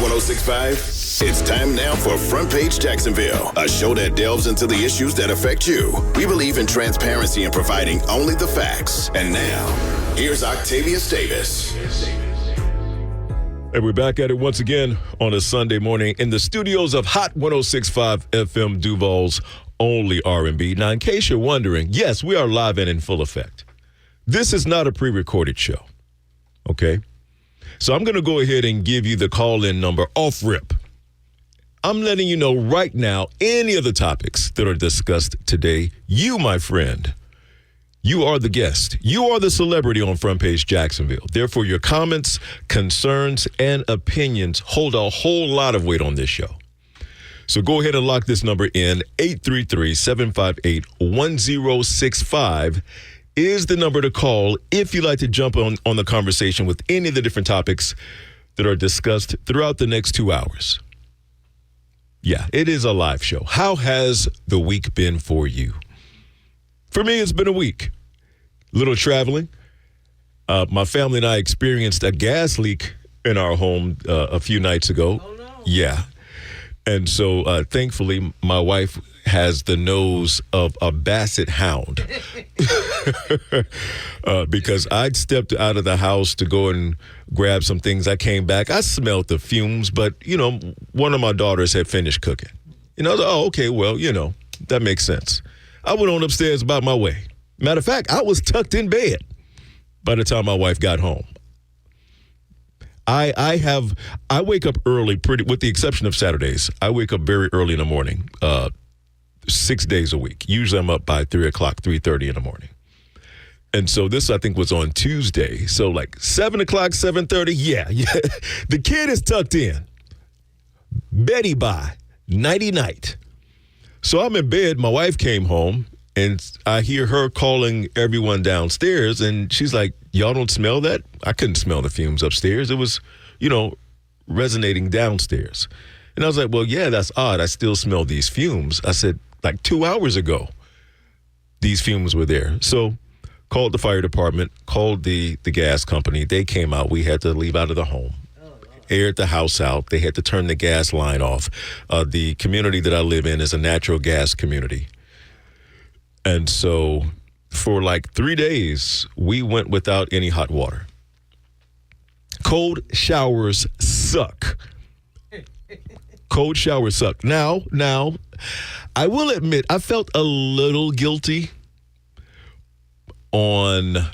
106.5? It's time now for Front Page Jacksonville, a show that delves into the issues that affect you. We believe in transparency and providing only the facts. And now, here's Octavius Davis. And we're back at it once again on a Sunday morning in the studios of Hot 106.5 FM Duval's only R&B. Now, in case you're wondering, yes, we are live and in full effect. This is not a pre-recorded show, okay? So I'm going to go ahead and give you the call-in number off rip. I'm letting you know right now any of the topics that are discussed today, you, my friend, you are the guest. You are the celebrity on Front Page Jacksonville. Therefore, your comments, concerns, and opinions hold a whole lot of weight on this show. So go ahead and lock this number in. 833-758-1065 is the number to call if you'd like to jump on the conversation with any of the different topics that are discussed throughout the next 2 hours. Yeah, it is a live show. How has the week been for you? For me, it's been a week. Little traveling. My family and I experienced a gas leak in our home a few nights ago. Oh, no. Yeah. And so, thankfully, my wife has the nose of a basset hound because I'd stepped out of the house to go and grab some things. I came back. I smelled the fumes, but, one of my daughters had finished cooking. I was like, oh, okay, well, that makes sense. I went on upstairs about my way. Matter of fact, I was tucked in bed by the time my wife got home. I wake up early, with the exception of Saturdays. I wake up very early in the morning, 6 days a week. Usually I'm up by 3 o'clock, 3:30 in the morning. And so this, I think, was on Tuesday. So like 7 o'clock, 7:30, yeah. The kid is tucked in. Betty bye, nighty-night. So I'm in bed. My wife came home, and I hear her calling everyone downstairs, and she's like, y'all don't smell that? I couldn't smell the fumes upstairs. It was, resonating downstairs. And I was like, well, yeah, that's odd. I still smell these fumes. I said, like 2 hours ago, these fumes were there. So called the fire department, called the gas company. They came out. We had to leave out of the home. Aired the house out. They had to turn the gas line off. The community that I live in is a natural gas community. And so for like 3 days, we went without any hot water. Cold showers suck. Cold showers suck. Now, I will admit, I felt a little guilty on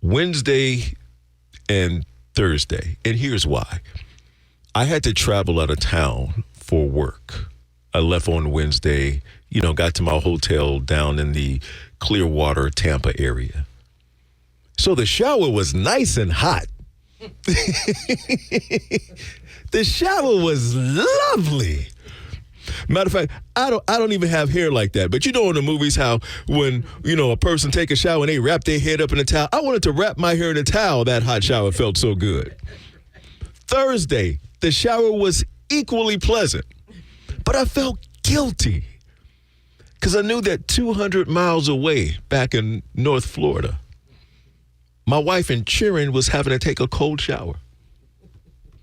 Wednesday and Thursday, and here's why. I had to travel out of town for work. I left on Wednesday, got to my hotel down in the Clearwater, Tampa area. So the shower was nice and hot. The shower was lovely. Matter of fact, I don't even have hair like that. But in the movies how when, a person take a shower and they wrap their head up in a towel. I wanted to wrap my hair in a towel. That hot shower felt so good. Thursday, the shower was equally pleasant. But I felt guilty because I knew that 200 miles away back in North Florida, my wife in Cheerin was having to take a cold shower.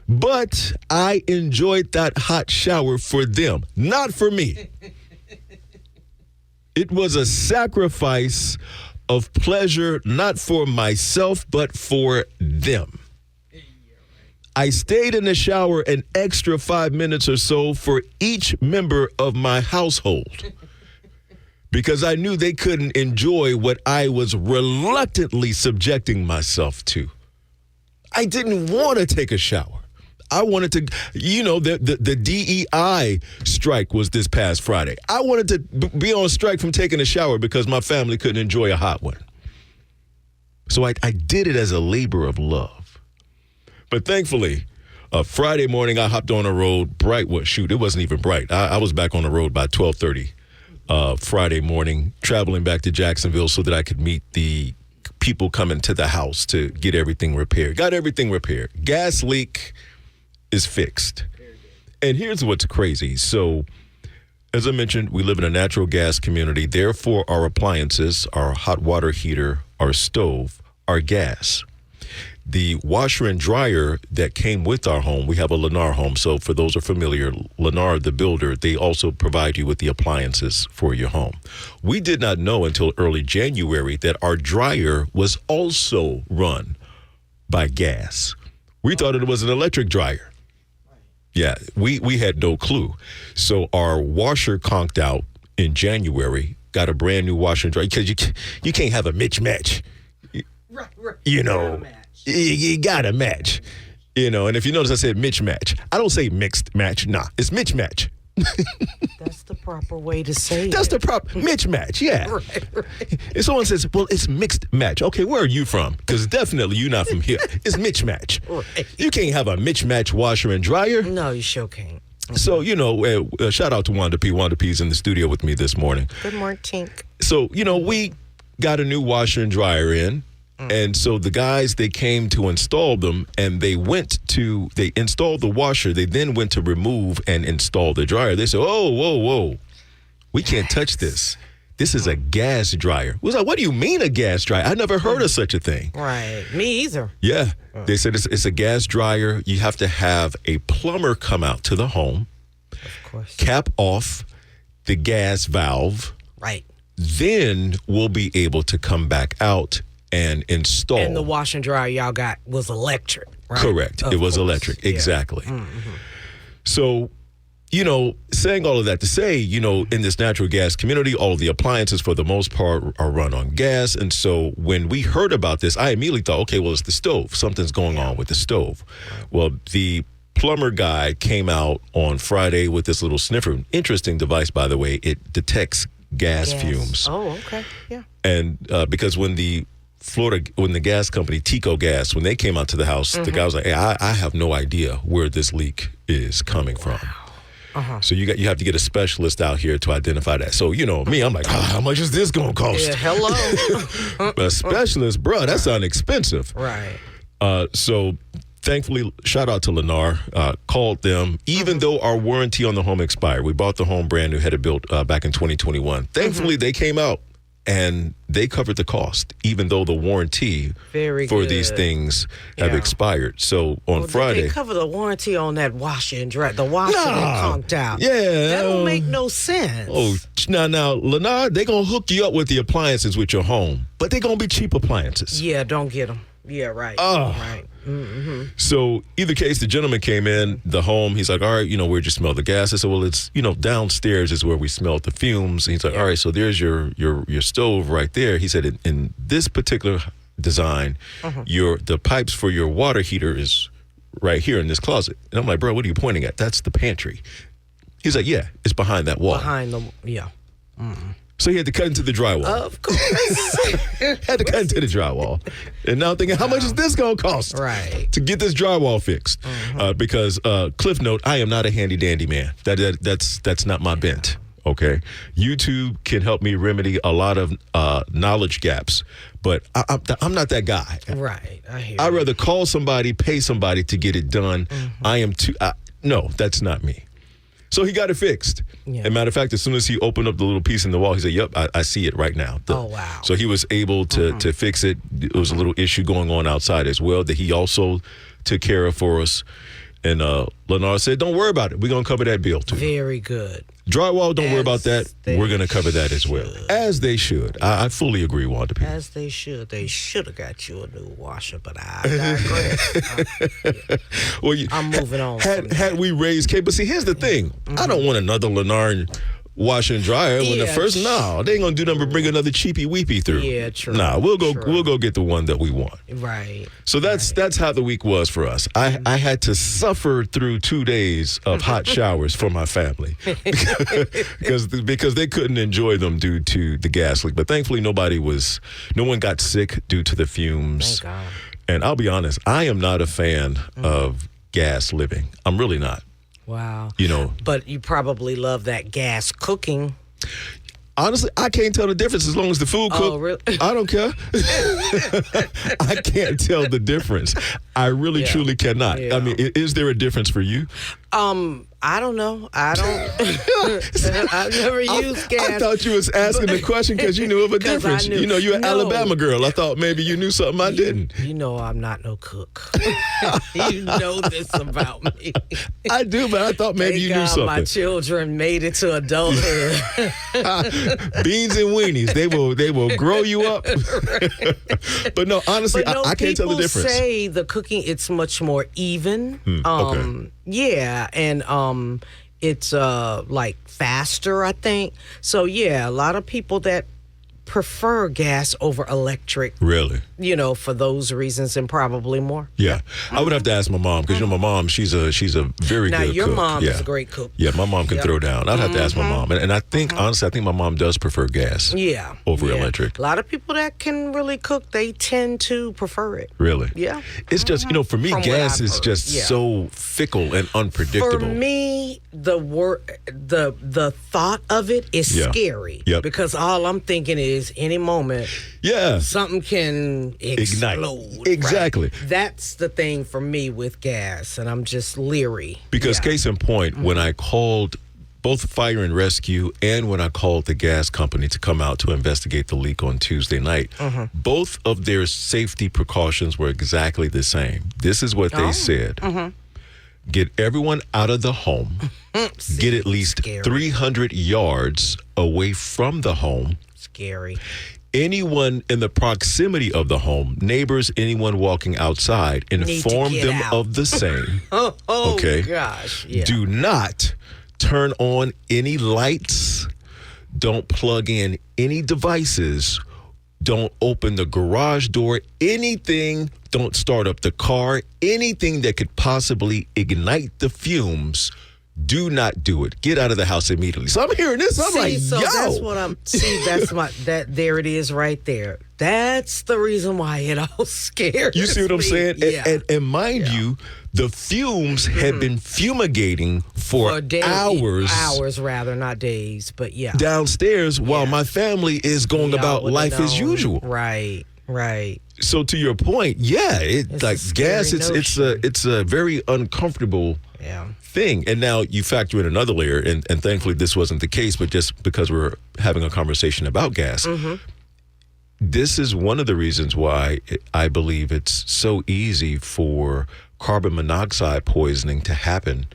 But I enjoyed that hot shower for them, not for me. It was a sacrifice of pleasure, not for myself, but for them. I stayed in the shower an extra 5 minutes or so for each member of my household because I knew they couldn't enjoy what I was reluctantly subjecting myself to. I didn't want to take a shower. I wanted to, the DEI strike was this past Friday. I wanted to be on strike from taking a shower because my family couldn't enjoy a hot one. So I did it as a labor of love. But thankfully, Friday morning, I hopped on the road. Bright was, shoot, it wasn't even bright. I was back on the road by 12:30 Friday morning, traveling back to Jacksonville so that I could meet the people coming to the house to get everything repaired. Got everything repaired. Gas leak is fixed. And here's what's crazy. So, as I mentioned, we live in a natural gas community. Therefore, our appliances, our hot water heater, our stove, our gas. the washer and dryer that came with our home, we have a Lennar home. So for those who are familiar, Lennar, the builder, they also provide you with the appliances for your home. We did not know until early January that our dryer was also run by gas. We thought it was an electric dryer. Yeah, we had no clue. So our washer conked out in January, got a brand new washer and dryer, because you can't have a mismatch. Right. You know, you gotta match. You know, and if you notice, I said mismatch. I don't say mixed match. Nah, it's mismatch. That's the proper way to say That's it. the proper mismatch, yeah. Right. If someone says, well, it's mixed match. Okay, where are you from? Because definitely you're not from here. It's mismatch. Right. You can't have a mismatch washer and dryer. No, you sure can't. So, you know, shout out to Wanda P. Wanda P's in the studio with me this morning. Good morning, Tink. So, you know, we got a new washer and dryer in. And so the guys, they came to install them, and they installed the washer. They then went to remove and install the dryer. They said, oh, whoa. We can't touch this. This is a gas dryer. We was like, what do you mean a gas dryer? I never heard of such a thing. Right. Me either. Yeah. They said it's a gas dryer. You have to have a plumber come out to the home, Of course. cap off the gas valve. Right. Then we'll be able to come back out and install. And the wash and dryer y'all got was electric, right? Correct. Of it was course. electric. Yeah. Exactly. Mm-hmm. So, you know, saying all of that to say, you know, in this natural gas community, all of the appliances for the most part are run on gas. And so when we heard about this, I immediately thought, okay, well, it's the stove. Something's going on with the stove. Well, the plumber guy came out on Friday with this little sniffer. Interesting device, by the way. It detects gas fumes. Oh, okay. Yeah. And because when the gas company, Tico Gas, when they came out to the house, the guy was like, hey, I have no idea where this leak is coming from. So you have to get a specialist out here to identify that. So, you know, me, I'm like, how much is this going to cost? Yeah, hello. A specialist, bro, that sounds expensive. Right. So thankfully, shout out to Lennar, called them, even though our warranty on the home expired. We bought the home brand new, had it built back in 2021. Thankfully, they came out and they covered the cost, even though the warranty for these things have expired. So on Friday. They cover the warranty on that washer and dryer. The washer that conked out. Yeah. That don't make no sense. Oh, now, Lennar, they going to hook you up with the appliances with your home, but they going to be cheap appliances. Yeah, don't get them. Yeah, right. Oh. Right. Mm-hmm. So either case, the gentleman came in the home. He's like, all right, you know, where'd you smell the gas? I said, well, it's, you know, downstairs is where we smelled the fumes. And he's like, all right, so there's your stove right there. He said, in this particular design, the pipes for your water heater is right here in this closet. And I'm like, bro, what are you pointing at? That's the pantry. He's like, yeah, it's behind that wall. Yeah. So he had to cut into the drywall. Of course. Had to cut into the drywall. And now I'm thinking, how much is this going to cost? Right. To get this drywall fixed. Because, cliff note, I am not a handy dandy man. That's not my bent. Okay. YouTube can help me remedy a lot of knowledge gaps, but I'm not that guy. Right. I hear I'd you. rather call somebody, pay somebody to get it done. No, that's not me. So he got it fixed. Yeah. As a matter of fact, as soon as he opened up the little piece in the wall, he said, yep, I see it right now. Oh, wow. So he was able to fix it. It was a little issue going on outside as well that he also took care of for us. And Lennar said, don't worry about it. We're going to cover that bill too. Very good. Drywall, don't worry about that. We're going to cover that as well. As they should. I fully agree, Wanda P. As they should. They should have got you a new washer, but I digress. Well, I'm moving on. Had we raised But see, here's the thing. I don't want another Lennar washer and dryer when the first. No, they ain't gonna do nothing but bring another cheapy weepy through. Yeah, true. Nah, we'll go get the one that we want. Right. So that's how the week was for us. I had to suffer through 2 days of hot showers for my family because they couldn't enjoy them due to the gas leak. But thankfully, no one got sick due to the fumes. Thank God. And I'll be honest, I am not a fan of gas living. I'm really not. Wow. You know. But you probably love that gas cooking. Honestly, I can't tell the difference as long as the food cook. Oh, really? I don't care. I can't tell the difference. I really, truly cannot. Yeah. I mean, is there a difference for you? I don't know. I don't. I've never used gas. I thought you was asking the question because you knew of a 'Cause I difference. knew. You know, you're an No. Alabama girl. I thought maybe you knew something I didn't. You know I'm not no cook. You know this about me. I do, but I thought maybe Thank you God knew something. my children made it to adulthood. Beans and weenies, they will grow you up. But no, honestly, But no, I can't tell the difference. People say the cooking, it's much more even. Okay. Yeah, and it's like faster, I think. So yeah, a lot of people that prefer gas over electric, Really? you know, for those reasons and probably more. Yeah, I would have to ask my mom because my mom, she's a very Now good your cook. mom Yeah. is a great cook. Yeah, my mom can Yep. throw down. I'd have to ask my mom, and I think honestly, I think my mom does prefer gas. Yeah. Over yeah. electric. A lot of people that can really cook, they tend to prefer it. Really? Yeah. It's just for me, From what gas I've is heard, just yeah. so fickle and unpredictable. For me, the thought of it is Yeah. scary. Yep. Because all I'm thinking is any moment Yeah. something can explode. Exactly. Right? That's the thing for me with gas, and I'm just leery. Because Yeah. case in point, when I called both fire and rescue and when I called the gas company to come out to investigate the leak on Tuesday night, both of their safety precautions were exactly the same. This is what they said. Get everyone out of the home. Get at least Scary. 300 yards away from the home. Scary. Anyone in the proximity of the home, neighbors, anyone walking outside, inform get them out. of the same. Oh Okay. gosh. Yeah. Do not turn on any lights. Don't plug in any devices. Don't open the garage door. Anything. Don't start up the car. Anything that could possibly ignite the fumes. Do not do it. Get out of the house immediately. So I'm hearing this. I'm like, so yo. that's what I'm. See, that's there it is right there. That's the reason why it all scares You see what I'm me. saying? Yeah. And mind you, the fumes had been fumigating for days, hours rather, not days, but yeah. downstairs while Yeah. my family is going Y'all about would've life as known. usual. Right. So to your point, yeah, It's like a scary gas, it's a very uncomfortable Yeah. thing. And now you factor in another layer, and thankfully this wasn't the case, but just because we're having a conversation about gas, this is one of the reasons why I believe it's so easy for carbon monoxide poisoning to happen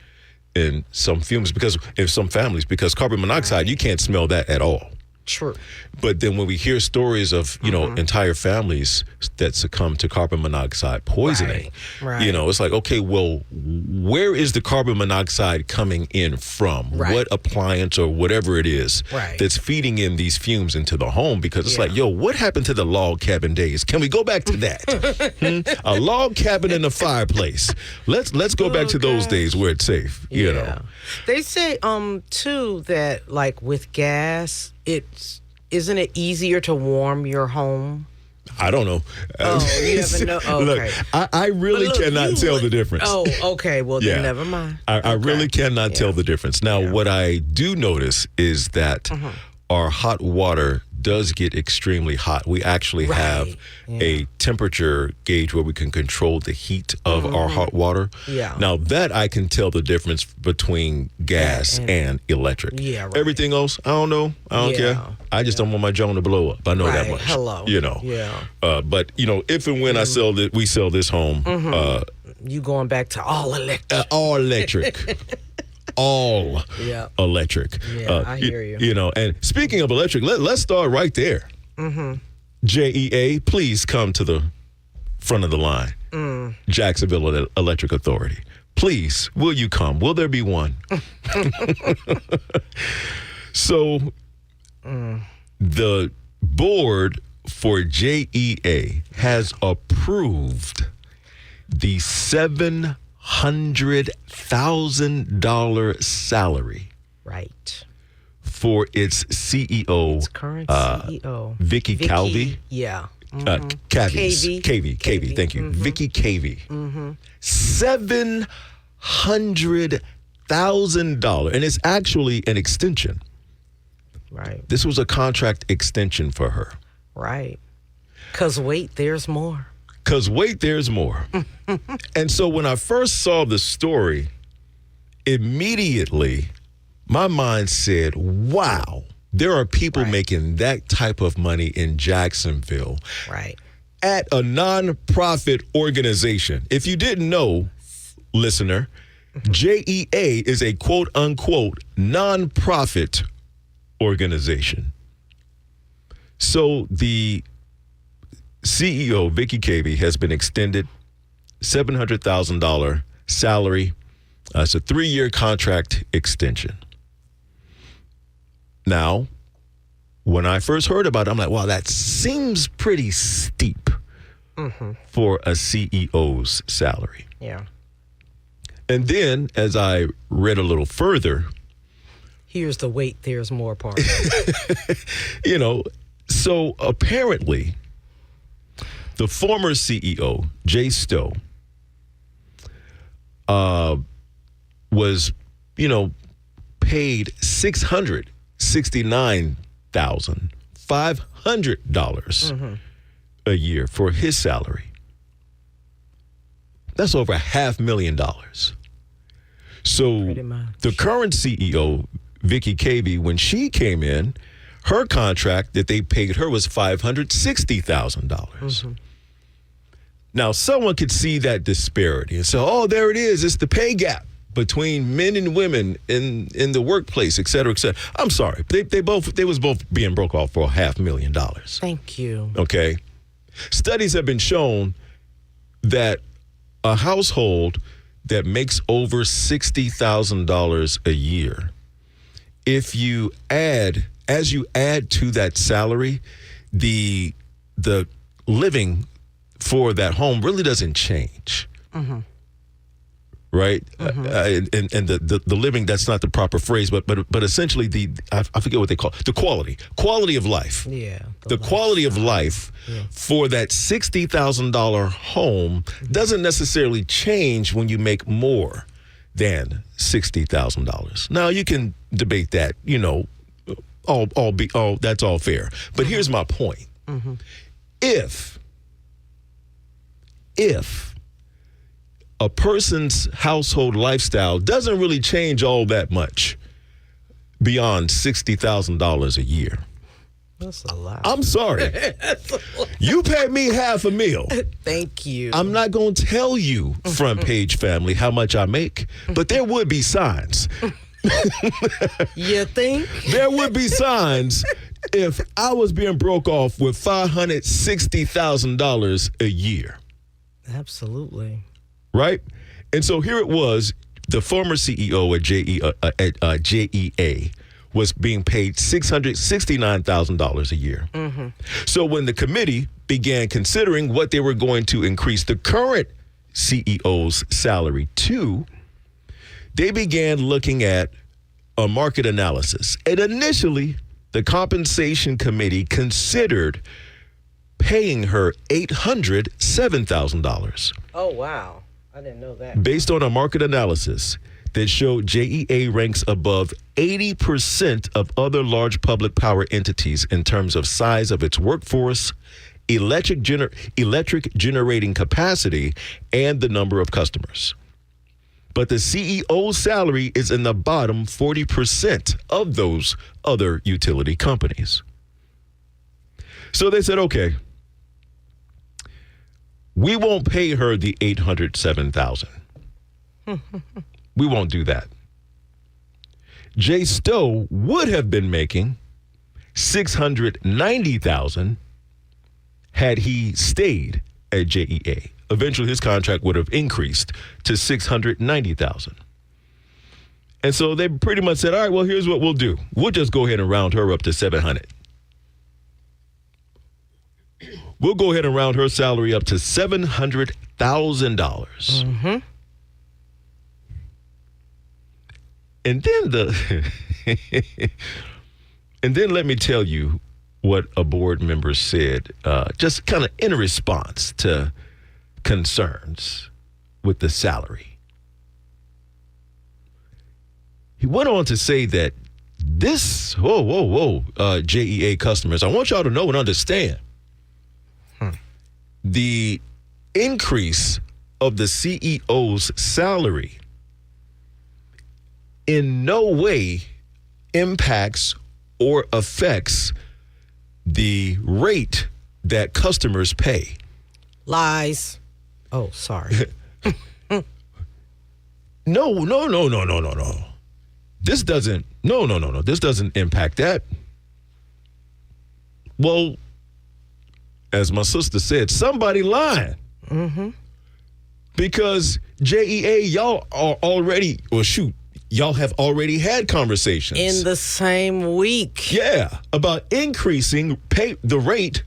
in some fumes, because in some families, because carbon monoxide, you can't smell that at all. True. But then when we hear stories of, entire families that succumb to carbon monoxide poisoning, Right. it's like, okay, well, where is the carbon monoxide coming in from? Right. What appliance or whatever it is Right. that's feeding in these fumes into the home? Because it's Yeah. like, yo, what happened to the log cabin days? Can we go back to that? A log cabin and a fireplace. Let's go back to those days where it's safe, you know. They say too that like with gas, isn't it easier to warm your home? I don't know. Oh, you never know? Okay. Look, I really But look, cannot you tell would- the difference. Oh, okay. Well, Yeah. then never mind. I really cannot tell Yeah. the difference. Now, what I do notice is that our hot water does get extremely hot. We actually have a temperature gauge where we can control the heat of our hot water. Yeah. Now, that I can tell the difference between gas and electric. Yeah, right. Everything else, I don't know. I don't care. I just don't want my Joan to blow up. I know that Right. much. Hello. Yeah. But, if and when we sell this home, You going back to all electric? all electric. All Yeah. electric. Yeah, I hear you. And speaking of electric, let's start right there. JEA, please come to the front of the line. Jacksonville Electric Authority. Please, will you come? Will there be one? So, the board for JEA has approved the $700,000 salary Right. for its CEO, Its current CEO. Vicky Calvi. Yeah. KV. Thank you, Vicky Cavey. $700,000, and it's actually an extension. Right. This was a contract extension for her. Right. Because wait, there's more. Because wait, there's more. And so when I first saw the story, immediately my mind said, wow, there are people making that type of money in Jacksonville. Right. At a nonprofit organization. If you didn't know, listener, JEA is a quote unquote nonprofit organization. So the CEO, Vicky Cavey, has been extended $700,000 salary. It's a 3-year contract extension. Now, when I first heard about it, I'm like, wow, that seems pretty steep for a CEO's salary. Yeah. And then as I read a little further, Here's the wait, there's more part. So apparently the former CEO, Jay Stowe, was, paid $669,500 a year for his salary. That's over $500,000. So Pretty much. the current CEO, Vicky Cavey, when she came in, her contract that they paid her was $560,000. Now, someone could see that disparity and say, oh, there it is. It's the pay gap between men and women in the workplace, et cetera, et cetera. I'm sorry. They was both being broke off for $500,000. Thank you. Okay. Studies have been shown that a household that makes over $60,000 a year, if you add to that salary, the living for that home really doesn't change. Right? And the living, that's not the proper phrase, but essentially I forget what they call it, the quality of life. Yeah. The quality of life for that $60,000 home doesn't necessarily change when you make more than $60,000. Now you can debate that, that's all fair. But here's my point. If a person's household lifestyle doesn't really change all that much beyond $60,000 a year. That's a lot. I'm sorry. You pay me $500,000. Thank you. I'm not going to tell you, front page family, how much I make, but there would be signs. You think? There would be signs if I was being broke off with $560,000 a year. Absolutely. Right? And so here it was, the former CEO at JEA was being paid $669,000 a year. So when the committee began considering what they were going to increase the current CEO's salary to, they began looking at a market analysis. And initially, the compensation committee considered paying her $807,000. Oh, wow. I didn't know that. Based on a market analysis that showed JEA ranks above 80% of other large public power entities in terms of size of its workforce, electric generating capacity, and the number of customers. But the CEO's salary is in the bottom 40% of those other utility companies. So they said, okay, we won't pay her the $807,000. We won't do that. Jay Stowe would have been making $690,000 had he stayed at JEA. Eventually, his contract would have increased to $690,000. And so they pretty much said, all right, well, here's what we'll do. We'll just go ahead and round her up to $700,000. We'll go ahead and round her salary up to $700,000. And then let me tell you what a board member said, just kind of in response to concerns with the salary. He went on to say that this, JEA customers, I want y'all to know and understand the increase of the CEO's salary in no way impacts or affects the rate that customers pay. Lies. Oh, sorry. No. This doesn't, no. This doesn't impact that. Well, as my sister said, somebody lying. Mm-hmm. Because JEA, y'all are already, y'all have already had conversations. In the same week. Yeah, about increasing the rate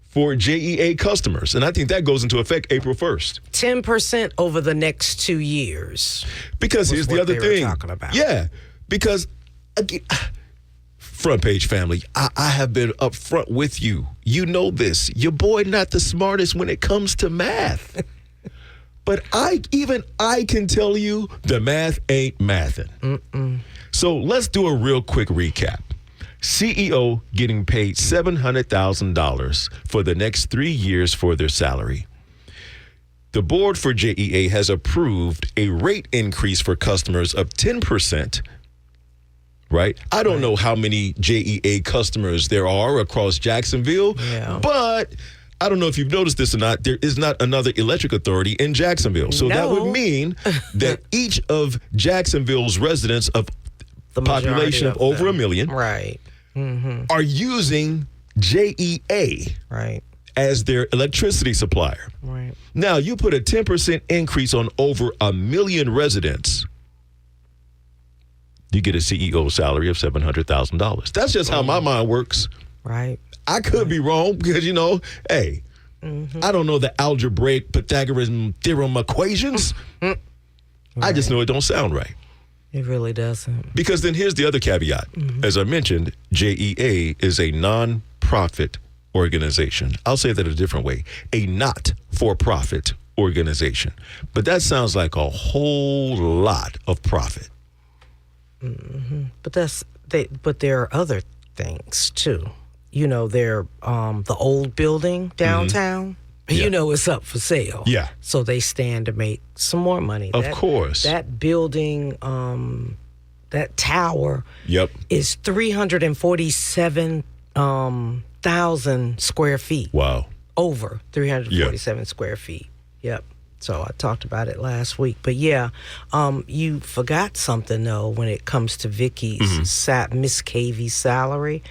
for JEA customers. And I think that goes into effect April 1st. 10% over the next 2 years. Because here's the other thing. Talking about. Yeah, because, again, Front Page family, I have been up front with you. You know this. Your boy not the smartest when it comes to math. But I can tell you the math ain't mathin'. Mm-mm. So let's do a real quick recap. CEO getting paid $700,000 for the next 3 years for their salary. The board for JEA has approved a rate increase for customers of 10%. Right? I don't know how many JEA customers there are across Jacksonville, but I don't know if you've noticed this or not. There is not another electric authority in Jacksonville. So that would mean that each of Jacksonville's residents of the population of over 1 million are using JEA as their electricity supplier. Right. Now, you put a 10% increase on over 1 million residents, you get a CEO salary of $700,000. That's just how my mind works. Right. I could be wrong because, I don't know the algebraic Pythagorean theorem equations. I just know it don't sound right. It really doesn't. Because then here's the other caveat. As I mentioned, JEA is a non-profit organization. I'll say that a different way. A not-for-profit organization. But that sounds like a whole lot of profit. Mm-hmm. But there are other things too. They're the old building downtown. Mm-hmm. It's up for sale. Yeah. So they stand to make some more money. Of course. That building, that tower. Yep. Is 347,000 square feet. Wow. Over 347 square feet. Yep. So I talked about it last week. But you forgot something though when it comes to Vicky's Miss Cavey's salary.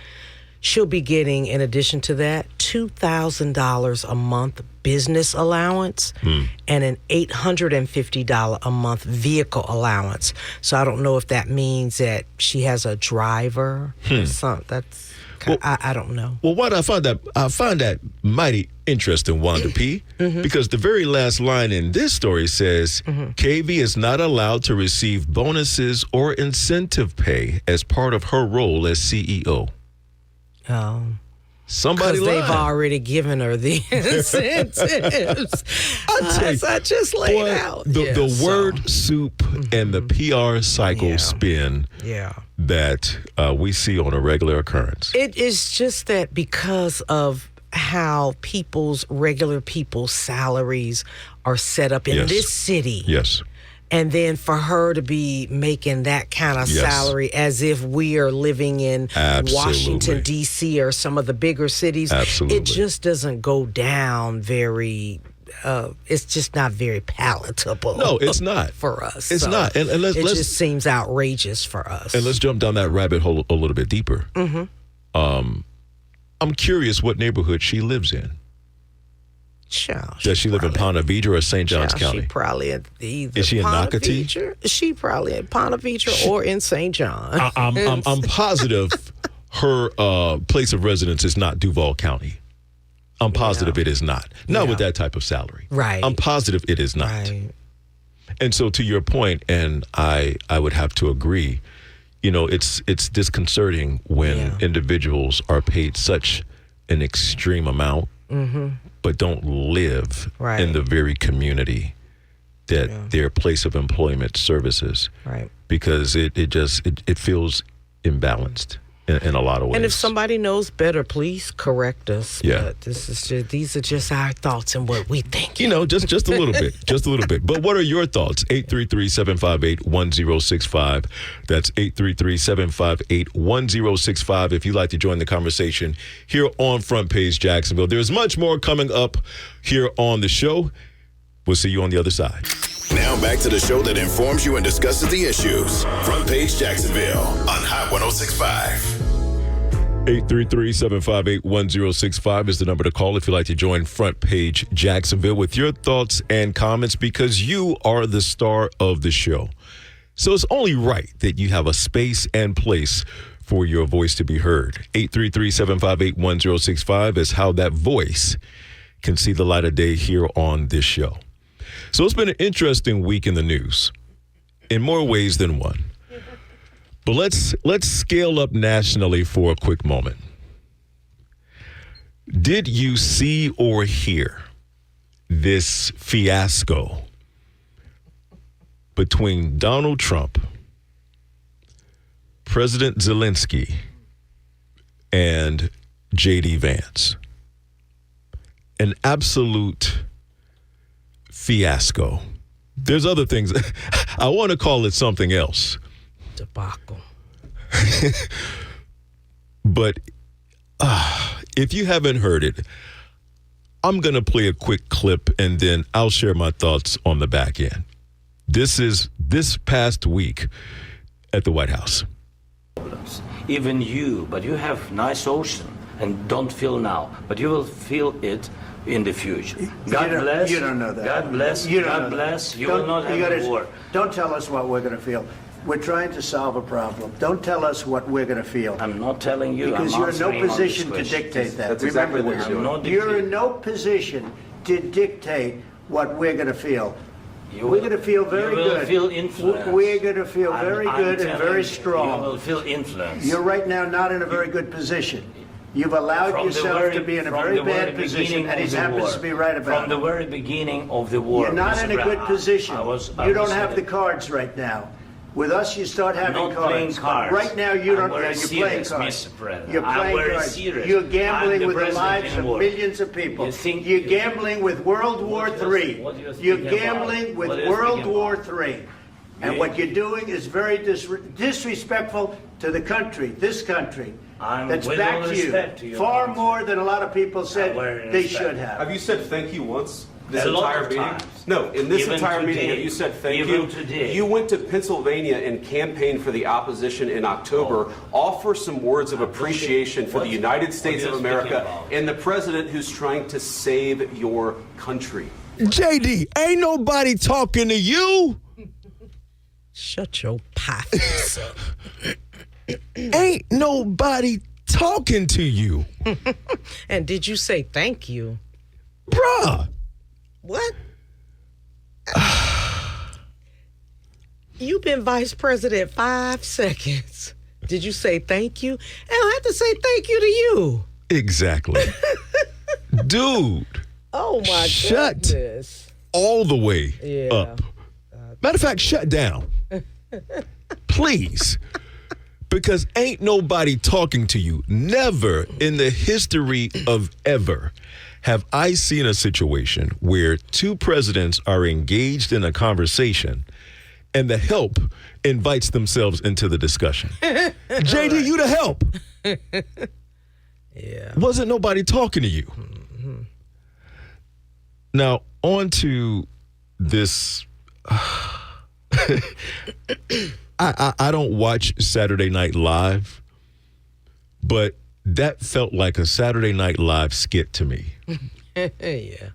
She'll be getting, in addition to that, $2,000 a month business allowance and an $850 a month vehicle allowance. So I don't know if that means that she has a driver or something. I don't know. Well, I find that mighty interesting, Wanda P. Because the very last line in this story says, KV is not allowed to receive bonuses or incentive pay as part of her role as CEO. Oh. Somebody lied. They've already given her the incentives. I just laid out. The word soup and the PR cycle spin that we see on a regular occurrence. It is just that because of how regular people's salaries are set up in this city. Yes. And then for her to be making that kind of salary as if we are living in Washington, D.C. or some of the bigger cities, it just doesn't go down very, it's just not very palatable. No, it's not. For us. It's not. And it just seems outrageous for us. And let's jump down that rabbit hole a little bit deeper. I'm curious what neighborhood she lives in. Does she live in Ponte Vedra or St. Johns County? She probably in either. Is she in Ponte Nocatee? Vedra. She probably in Ponte Vedra or in St. John. I'm positive her place of residence is not Duval County. I'm positive it is not. Not with that type of salary. Right. I'm positive it is not. Right. And so to your point, and I would have to agree, it's disconcerting when individuals are paid such an extreme amount, but don't live in the very community that their place of employment services. Right. Because it feels imbalanced. in a lot of ways. And if somebody knows better, please correct us. Yeah. But these are just our thoughts and what we think. You know, just a little bit. Just a little bit. But what are your thoughts? 833-758-1065. That's 833-758-1065 if you'd like to join the conversation here on Front Page Jacksonville. There's much more coming up here on the show. We'll see you on the other side. Now back to the show that informs you and discusses the issues. Front Page Jacksonville on Hot 106.5. 833-758-1065 is the number to call if you'd like to join Front Page Jacksonville with your thoughts and comments, because you are the star of the show. So it's only right that you have a space and place for your voice to be heard. 833-758-1065 is how that voice can see the light of day here on this show. So it's been an interesting week in the news in more ways than one. But let's scale up nationally for a quick moment. Did you see or hear this fiasco between Donald Trump, President Zelensky, and J.D. Vance? An absolute fiasco. There's other things. I want to call it something else. Debacle. But if you haven't heard it, I'm going to play a quick clip and then I'll share my thoughts on the back end. This is this past week at the White House. Even you, but you have nice ocean and don't feel now, but you will feel it in the future. God bless. You don't know that. God bless. You don't God know bless. that. You will not have a war. Don't tell us what we're going to feel. We're trying to solve a problem. Don't tell us what we're going to feel. I'm not telling you. Because I'm you're in no answering on this position to question. dictate that. That's Remember exactly what this. you're doing. You're in no position to dictate what we're going to feel. You We're will- going to feel very you will good. feel influenced. We're going to feel very I'm good and telling very you, strong. You will feel influenced. You're right now not in a very good position. You've allowed From the yourself very- to be in a from very the very bad position, beginning and he of the happens war. to be right about From it. the very beginning of the war. You're not Mr. in a good Brown, position. I was You don't in have a- the cards right now. With us, you start having not playing cards. cards. Right now, you I'm don't. very You're playing serious, cards. Mr. President. You're I'm playing very cards. serious. You're I'm gambling the with the president lives in of war. millions of people. You think- You're gambling with World War What do you- III. what do you think You're about? gambling with What do you World think War about? III. And what you're doing is very disrespectful to the country, this country. I'm That's with back all to respect to you. your Far country. more than a lot of people said very they respect. should have. Have you said thank you once this A lot entire of meeting? times. No, in this Even entire meeting, today. have you said thank Even you? today. You went to Pennsylvania and campaigned for the opposition in October. Offer some words of appreciation for the United States what of are you speaking America about? and the president who's trying to save your country. JD, ain't nobody talking to you. Shut your pie. Ain't nobody talking to you. And did you say thank you? Bruh. What? You've been vice president 5 seconds. Did you say thank you? And I have to say thank you to you. Exactly. Dude, Oh my Shut goodness. all the way Yeah. up. Matter of fact, shut down. Please. Because ain't nobody talking to you. Never in the history of ever have I seen a situation where two presidents are engaged in a conversation and the help invites themselves into the discussion. JD, you the help. Yeah. Wasn't nobody talking to you. Now, on to this. I don't watch Saturday Night Live, but that felt like a Saturday Night Live skit to me. Yeah.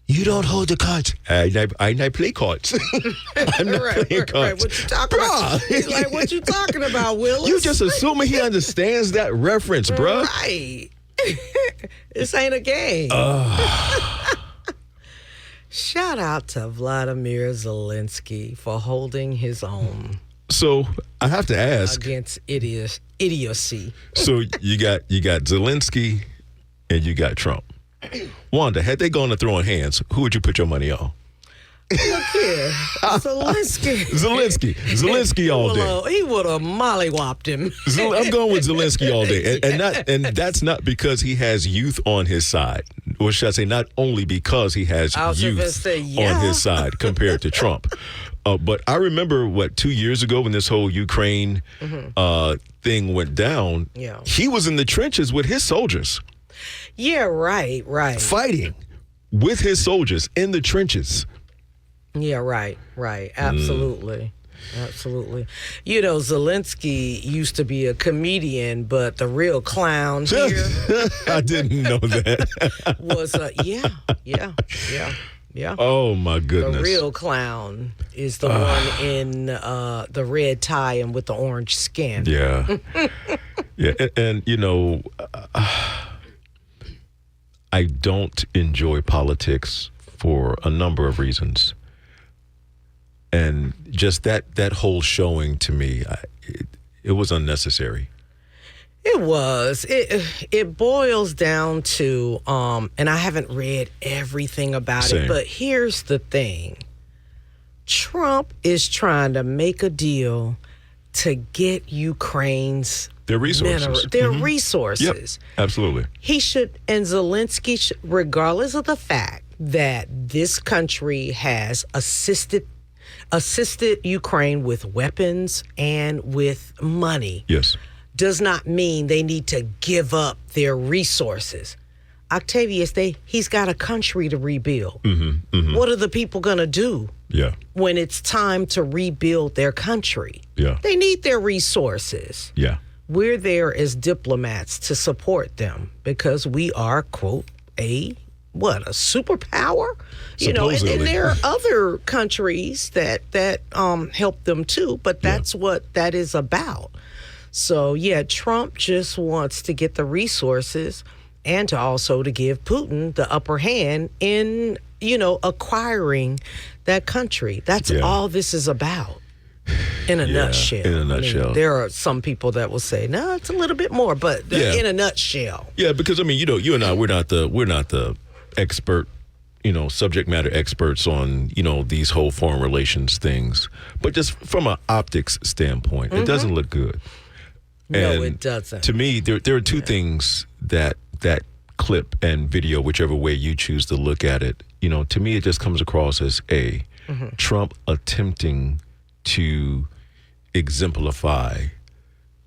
You don't hold the cards. I not play cards. I'm not playing cards. Right. What you talking about? He's like, what you talking about, Willis? You just assuming he understands that reference, bruh. Right. This ain't a game. Shout out to Vladimir Zelensky for holding his own So I have to ask. against idiocy. So you got Zelensky and you got Trump. Wanda, had they gone to throwing hands, who would you put your money on? Look here. Zelensky all day. He would have mollywopped him. I'm going with Zelensky all day. And that's not because he has youth on his side. Or should I say, not only because he has youth on his side compared to Trump. But I remember, 2 years ago when this whole Ukraine thing went down, he was in the trenches with his soldiers. Yeah, right. Fighting with his soldiers in the trenches. Yeah, right. Absolutely. Absolutely. You know, Zelensky used to be a comedian, but the real clown here I didn't know that. was yeah. Oh, my goodness. The real clown is the one in the red tie and with the orange skin. Yeah. Yeah, and you know, I don't enjoy politics for a number of reasons. And just that whole showing to me, it was unnecessary. It was. It boils down to, and I haven't read everything about it, but here's the thing. Trump is trying to make a deal to get Ukraine's their resources. Resources. Yep, absolutely. He should, and Zelensky should, regardless of the fact that this country has assisted Ukraine with weapons and with money. Yes. Does not mean they need to give up their resources. Octavius, he's got a country to rebuild. What are the people going to do when it's time to rebuild their country? Yeah. They need their resources. Yeah. We're there as diplomats to support them because we are, quote, a superpower? You know, and there are other countries that help them too, but that's what that is about. So, Trump just wants to get the resources and to give Putin the upper hand in, acquiring that country. That's all this is about in a nutshell. In a nutshell. I mean, there are some people that will say, no, it's a little bit more, but in a nutshell. Yeah, because, I mean, you and I, we're not the expert, subject matter experts on, these whole foreign relations things. But just from an optics standpoint, it doesn't look good. No, and it doesn't. To me, there are two things that clip and video, whichever way you choose to look at it, to me, it just comes across as Trump attempting to exemplify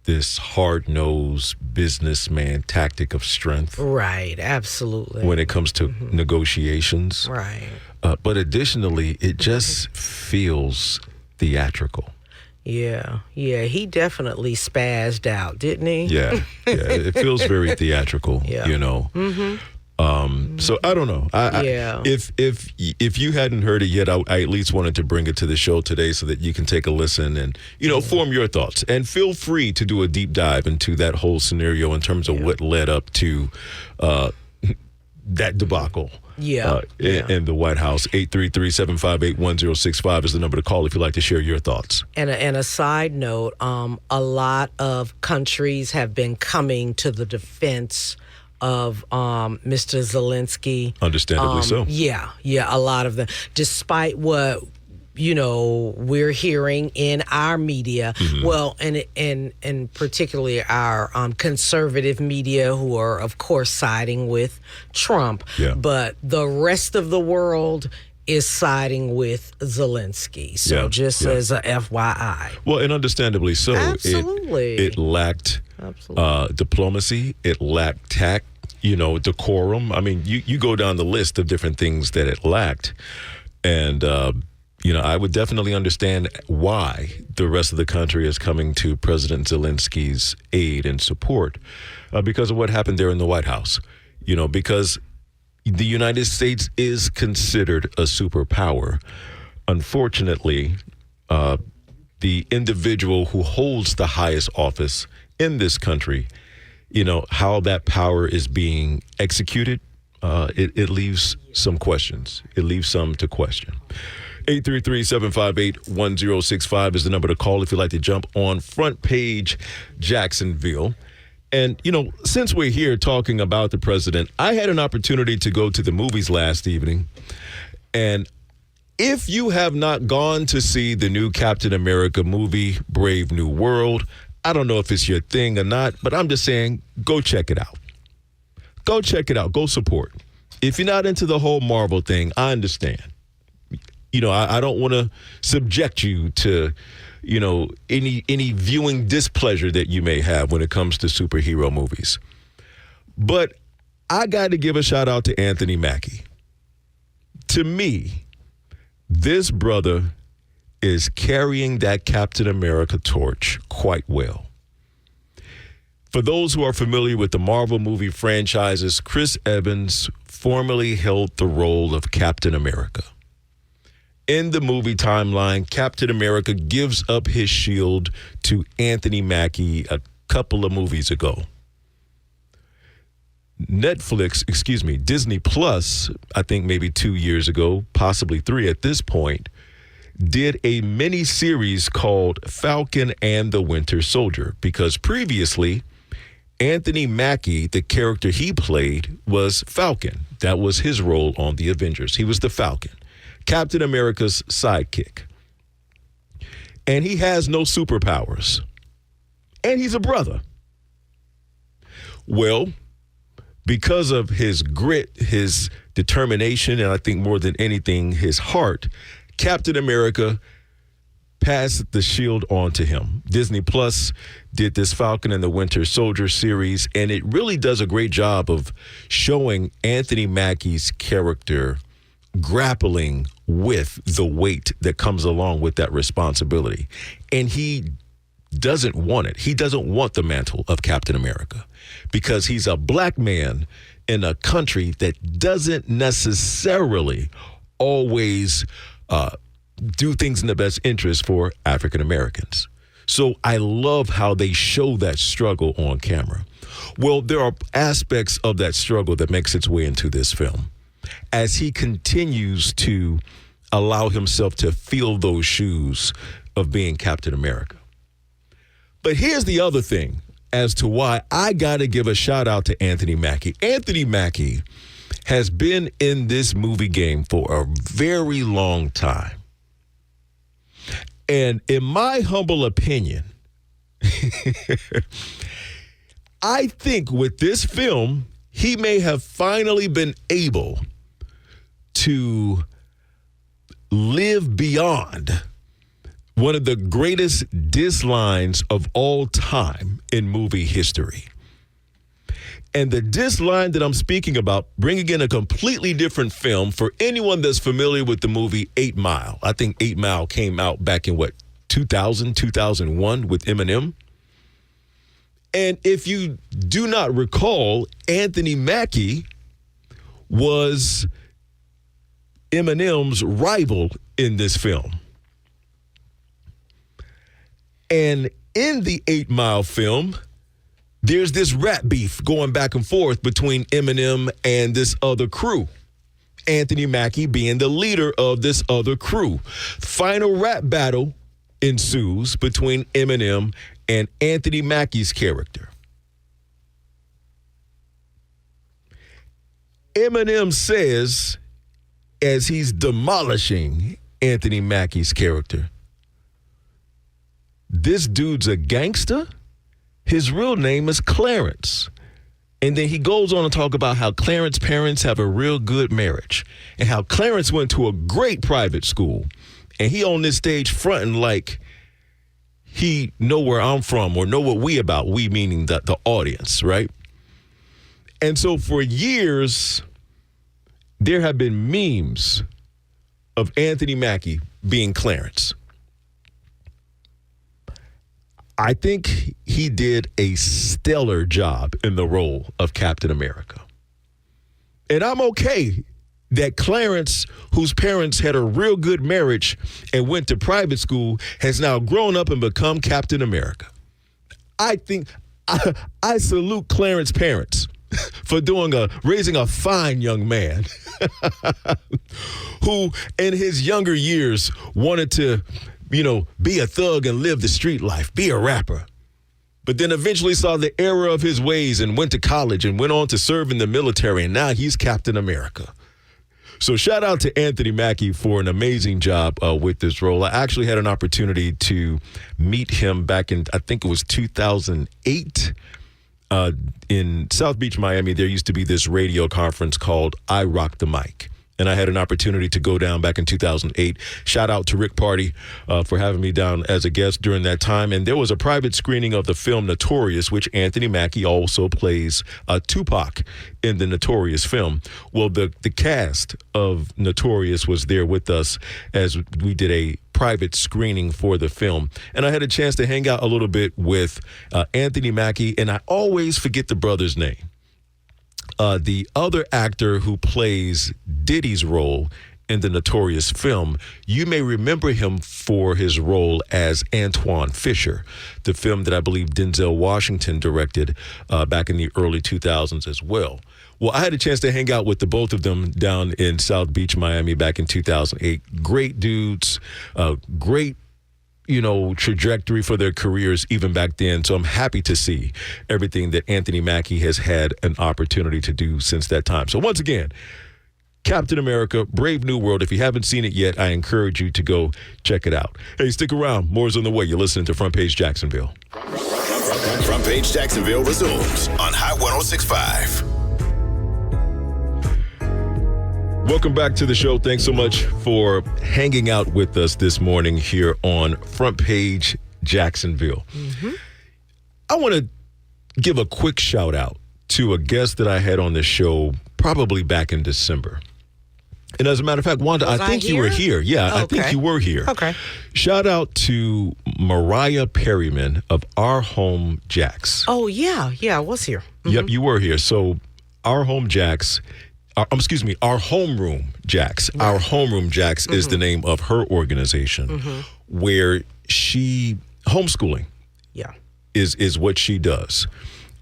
this hard-nosed businessman tactic of strength. Right, absolutely. When it comes to negotiations. Right. But additionally, it just feels theatrical. Yeah, he definitely spazzed out, didn't he? Yeah, it feels very theatrical, So I don't know. If you hadn't heard it yet, I at least wanted to bring it to the show today so that you can take a listen and, form your thoughts. And feel free to do a deep dive into that whole scenario in terms of what led up to that debacle. In the White House. 833-758-1065 is the number to call if you'd like to share your thoughts. And a side note, a lot of countries have been coming to the defense of Mr. Zelensky. Understandably so. Yeah, a lot of them. Despite what we're hearing in our media, well, and particularly our conservative media, who are, of course, siding with Trump. But the rest of the world is siding with Zelensky. So as a FYI. Well, and understandably so. Absolutely. It lacked diplomacy. It lacked tact, decorum. I mean, you go down the list of different things that it lacked. And, I would definitely understand why the rest of the country is coming to President Zelensky's aid and support because of what happened there in the White House. Because the United States is considered a superpower. Unfortunately, the individual who holds the highest office in this country, how that power is being executed, it leaves some questions. It leaves some to question. 833-758-1065 is the number to call if you'd like to jump on Front Page Jacksonville. And, since we're here talking about the president, I had an opportunity to go to the movies last evening. And If you have not gone to see the new Captain America movie, Brave New World, I don't know if it's your thing or not, but I'm just saying, go check it out. Go check it out. Go support. If you're not into the whole Marvel thing, I understand. I don't want to subject you to, any viewing displeasure that you may have when it comes to superhero movies. But I got to give a shout out to Anthony Mackie. To me, this brother is carrying that Captain America torch quite well. For those who are familiar with the Marvel movie franchises, Chris Evans formerly held the role of Captain America. In the movie timeline, Captain America gives up his shield to Anthony Mackie a couple of movies ago. Disney Plus, I think maybe 2 years ago, possibly 3 at this point, did a mini series called Falcon and the Winter Soldier, because previously Anthony Mackie, the character he played, was Falcon. That was his role on the Avengers. He was the Falcon, Captain America's sidekick. And he has no superpowers. And he's a brother. Well, because of his grit, his determination, and I think more than anything, his heart, Captain America passed the shield on to him. Disney Plus did this Falcon and the Winter Soldier series, and it really does a great job of showing Anthony Mackie's character grappling with the weight that comes along with that responsibility. And he doesn't want it. He doesn't want the mantle of Captain America because he's a black man in a country that doesn't necessarily always do things in the best interest for African Americans. So I love how they show that struggle on camera. Well, there are aspects of that struggle that makes its way into this film as he continues to allow himself to feel those shoes of being Captain America. But here's the other thing as to why I got to give a shout out to Anthony Mackie. Anthony Mackie has been in this movie game for a very long time. And in my humble opinion, I think with this film, he may have finally been able to live beyond one of the greatest diss lines of all time in movie history. And the diss line that I'm speaking about, bringing in a completely different film for anyone that's familiar with the movie 8 Mile. I think 8 Mile came out back in 2000, 2001 with Eminem. And if you do not recall, Anthony Mackie was Eminem's rival in this film. And in the 8 Mile film, there's this rap beef going back and forth between Eminem and this other crew. Anthony Mackie being the leader of this other crew. Final rap battle ensues between Eminem and Anthony Mackie's character. Eminem says, as he's demolishing Anthony Mackie's character, this dude's a gangster? His real name is Clarence. And then he goes on to talk about how Clarence's parents have a real good marriage and how Clarence went to a great private school. And he on this stage fronting like he know where I'm from or know what we about, we meaning the audience, right? And so for years, there have been memes of Anthony Mackie being Clarence. I think he did a stellar job in the role of Captain America. And I'm okay that Clarence, whose parents had a real good marriage and went to private school, has now grown up and become Captain America. I think I salute Clarence's parents for raising a fine young man who in his younger years wanted to be a thug and live the street life, be a rapper. But then eventually saw the error of his ways and went to college and went on to serve in the military. And now he's Captain America. So shout out to Anthony Mackie for an amazing job with this role. I actually had an opportunity to meet him back in, I think it was 2008. In South Beach, Miami, there used to be this radio conference called I Rock the Mic. And I had an opportunity to go down back in 2008. Shout out to Rick Party for having me down as a guest during that time. And there was a private screening of the film Notorious, which Anthony Mackie also plays Tupac in the Notorious film. Well, the cast of Notorious was there with us as we did a private screening for the film. And I had a chance to hang out a little bit with Anthony Mackie, and I always forget the brother's name. The other actor who plays Diddy's role in the Notorious film, you may remember him for his role as Antoine Fisher, the film that I believe Denzel Washington directed back in the early 2000s as well. Well, I had a chance to hang out with the both of them down in South Beach, Miami back in 2008. Great dudes, great trajectory for their careers even back then. So I'm happy to see everything that Anthony Mackie has had an opportunity to do since that time. So once again, Captain America, Brave New World. If you haven't seen it yet, I encourage you to go check it out. Hey, stick around. More is on the way. You're listening to Front Page Jacksonville. Front Page Jacksonville resumes on High 106.5. Welcome back to the show. Thanks so much for hanging out with us this morning here on Front Page Jacksonville. Mm-hmm. I want to give a quick shout out to a guest that I had on the show probably back in December. And as a matter of fact, Wanda, I think you were here. Yeah, okay. I think you were here. Okay. Shout out to Mariah Perryman of Our Home Jax. Oh, yeah. Yeah, I was here. Mm-hmm. Yep, you were here. So Our Home Jax... Our Homeroom Jax. Right. Our Homeroom Jax is the name of her organization where she, homeschooling is what she does.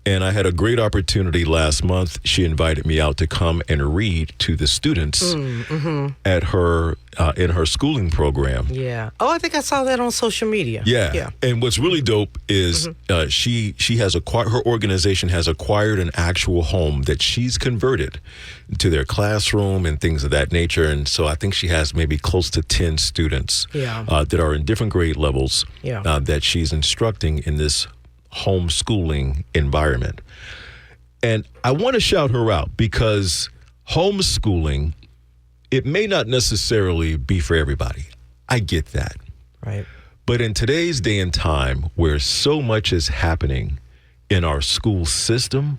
And I had a great opportunity last month. She invited me out to come and read to the students at her in her schooling program. Yeah. Oh, I think I saw that on social media. Yeah. And what's really dope is she has acquired, her organization has acquired an actual home that she's converted to their classroom and things of that nature. And so I think she has maybe close to 10 students that are in different grade levels that she's instructing in this homeschooling environment. And I want to shout her out because homeschooling, it may not necessarily be for everybody. I get that. Right. But in today's day and time where so much is happening in our school system,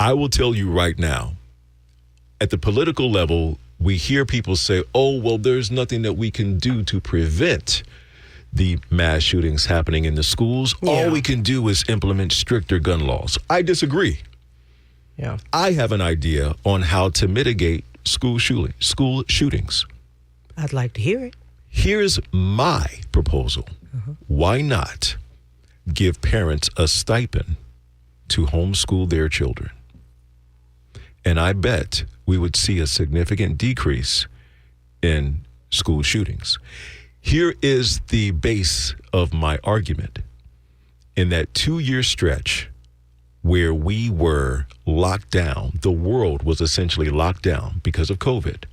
I will tell you right now, at the political level, we hear people say, oh, well, there's nothing that we can do to prevent the mass shootings happening in the schools. Yeah. All we can do is implement stricter gun laws. I disagree. Yeah. I have an idea on how to mitigate school shootings. I'd like to hear it. Here's my proposal. Why not give parents a stipend to homeschool their children? And I bet we would see a significant decrease in school shootings. Here is the base of my argument. In that 2-year stretch where we were locked down, the world was essentially locked down because of COVID.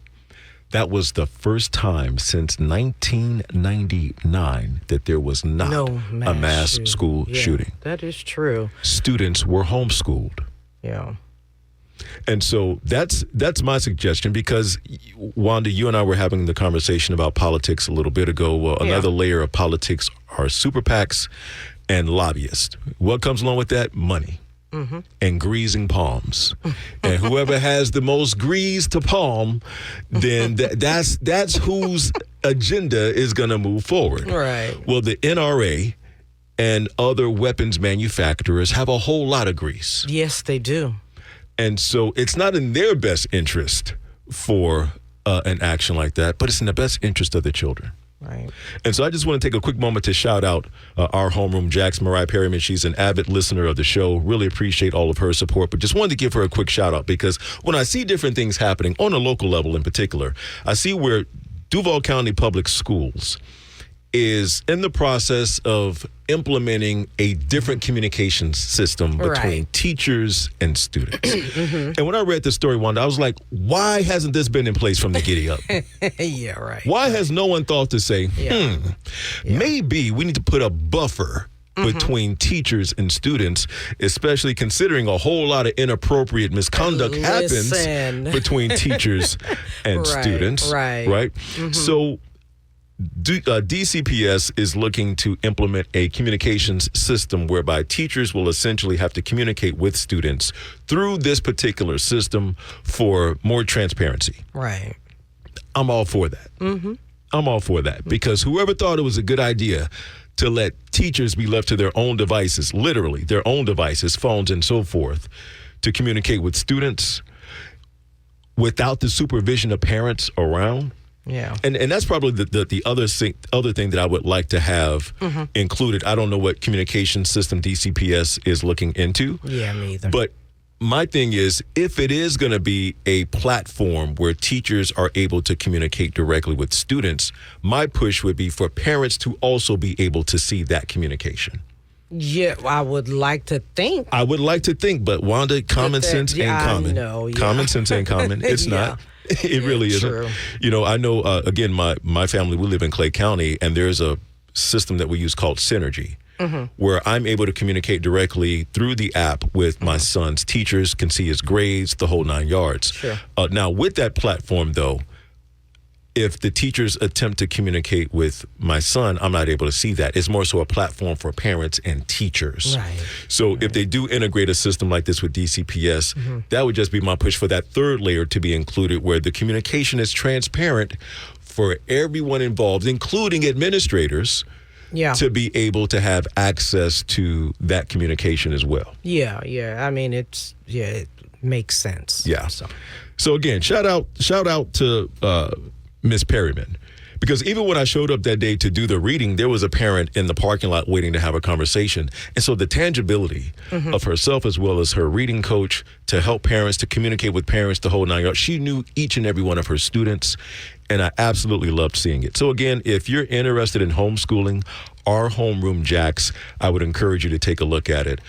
That was the first time since 1999 that there was not a mass school shooting. That is true. Students were homeschooled. Yeah. And so that's my suggestion because, Wanda, you and I were having the conversation about politics a little bit ago. Well, another layer of politics are super PACs and lobbyists. What comes along with that? Money and greasing palms. And whoever has the most grease to palm, then that's whose agenda is going to move forward. Right. Well, the NRA and other weapons manufacturers have a whole lot of grease. Yes, they do. And so it's not in their best interest for an action like that, but it's in the best interest of the children. Right. And so I just want to take a quick moment to shout out Our Homeroom Jax, Mariah Perryman. She's an avid listener of the show. Really appreciate all of her support, but just wanted to give her a quick shout out because when I see different things happening on a local level in particular, I see where Duval County Public Schools is in the process of implementing a different communication system between teachers and students. And when I read this story, Wanda, I was like, why hasn't this been in place from the giddy up? Yeah, right. Why has no one thought to say, maybe we need to put a buffer between teachers and students, especially considering a whole lot of inappropriate misconduct happens between teachers and students. Right? So DCPS is looking to implement a communications system whereby teachers will essentially have to communicate with students through this particular system for more transparency. Right. I'm all for that. I'm all for that because whoever thought it was a good idea to let teachers be left to their own devices, literally their own devices, phones and so forth, to communicate with students without the supervision of parents around. Yeah. And that's probably the other thing that I would like to have included. I don't know what communication system DCPS is looking into. Yeah, me either. But my thing is, if it is going to be a platform where teachers are able to communicate directly with students, my push would be for parents to also be able to see that communication. Yeah, I would like to think. But Wanda, common sense ain't common. Common sense ain't common. It's not. It really isn't. True. You know, I know, again, my family, we live in Clay County, and there's a system that we use called Synergy, where I'm able to communicate directly through the app with my son's teachers, can see his grades, the whole 9 yards. Sure. Now, with that platform, though, if the teachers attempt to communicate with my son, I'm not able to see that. It's more so a platform for parents and teachers. Right. So if they do integrate a system like this with DCPS, that would just be my push for that third layer to be included, where the communication is transparent for everyone involved, including administrators, to be able to have access to that communication as well. Yeah. I mean, it makes sense. Yeah. So again, shout out to Miss Perryman, because even when I showed up that day to do the reading, there was a parent in the parking lot waiting to have a conversation. And so the tangibility of herself, as well as her reading coach, to help parents, to communicate with parents, the whole 9 yards, she knew each and every one of her students, and I absolutely loved seeing it. So again, if you're interested in homeschooling, OurHomeRoom Jax, I would encourage you to take a look at it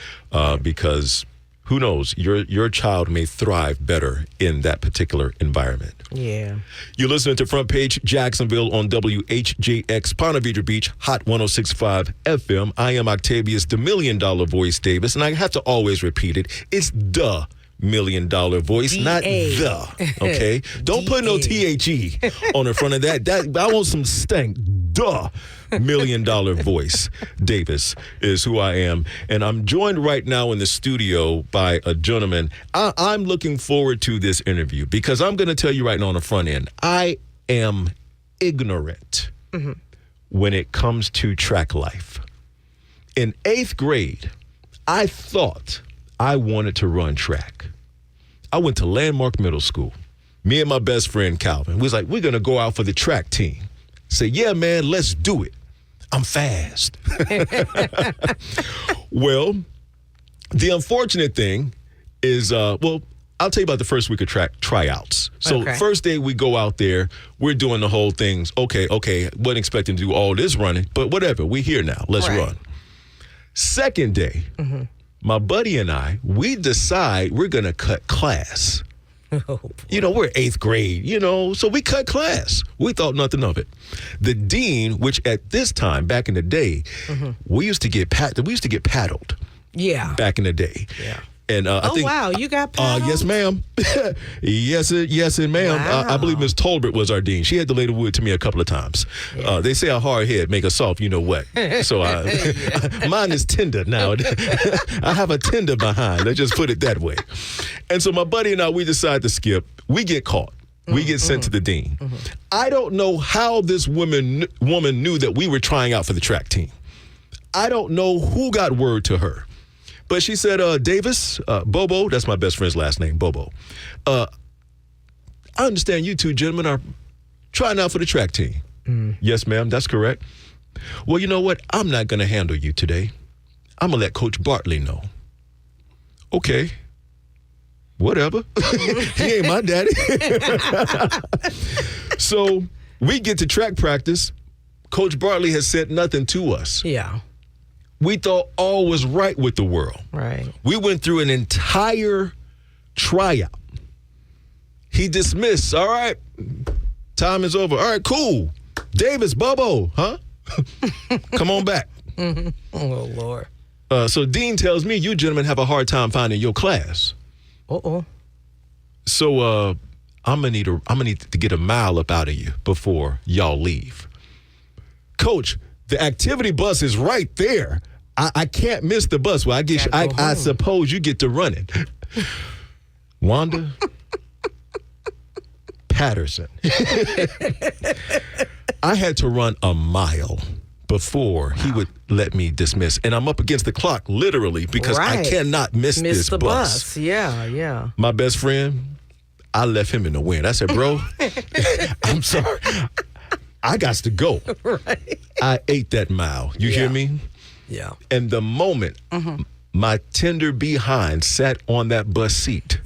because who knows, your child may thrive better in that particular environment. Yeah. You're listening to Front Page Jacksonville on WHJX, Ponte Vedra Beach, Hot 106.5 FM. I am Octavius, the $1 Million Voice Davis, and I have to always repeat it. It's the $1 Million Voice, not the. Okay? Don't put no THE on the front of that. I want some stank. Duh. $1 Million Voice Davis is who I am. And I'm joined right now in the studio by a gentleman. I'm looking forward to this interview because I'm going to tell you right now on the front end, I am ignorant when it comes to track life. In 8th grade, I thought I wanted to run track. I went to Landmark Middle School. Me and my best friend Calvin, we was like, we're going to go out for the track team. Say, yeah, man, let's do it. I'm fast. Well, the unfortunate thing is, I'll tell you about the first week of tryouts. So first day we go out there, we're doing the whole things. Okay, wasn't expecting to do all this running, but whatever, we're here now. Let's run. Second day, my buddy and I, we decide we're going to cut class. You know, we're 8th grade, so we cut class. We thought nothing of it. The dean, which at this time, back in the day, we used to get paddled. Yeah. Back in the day. Yeah. And I think, wow, you got paddled? Yes, ma'am. yes, ma'am. Wow. I believe Miss Tolbert was our dean. She had to lay the wood to me a couple of times. Yeah. They say a hard head make a soft, you know what. So mine is tender now. I have a tender behind. Let's just put it that way. And so my buddy and I, we decide to skip. We get caught. We get sent to the dean. I don't know how this woman knew that we were trying out for the track team. I don't know who got word to her. But she said, Davis, Bobo, that's my best friend's last name, Bobo. I understand you two gentlemen are trying out for the track team. Yes, ma'am, that's correct. Well, you know what? I'm not going to handle you today. I'm going to let Coach Bartley know. Okay. Whatever. He ain't my daddy. So we get to track practice. Coach Bartley has said nothing to us. Yeah. We thought all was right with the world. Right. We went through an entire tryout. He dismissed. All right, time is over. All right, cool. Davis, Bobo, huh? Come on back. Oh, Lord. So Dean tells me you gentlemen have a hard time finding your class. Uh-oh. So I'm gonna need to get a mile up out of you before y'all leave. Coach, the activity bus is right there. I can't miss the bus. Well, I suppose you get to run it. Wanda Patterson. I had to run a mile before he would let me dismiss. And I'm up against the clock, literally, because I cannot miss this the bus. Yeah. My best friend, I left him in the wind. I said, bro, I'm sorry. I got to go. Right. I ate that mile. You hear me? Yeah. And the moment my tender behind sat on that bus seat,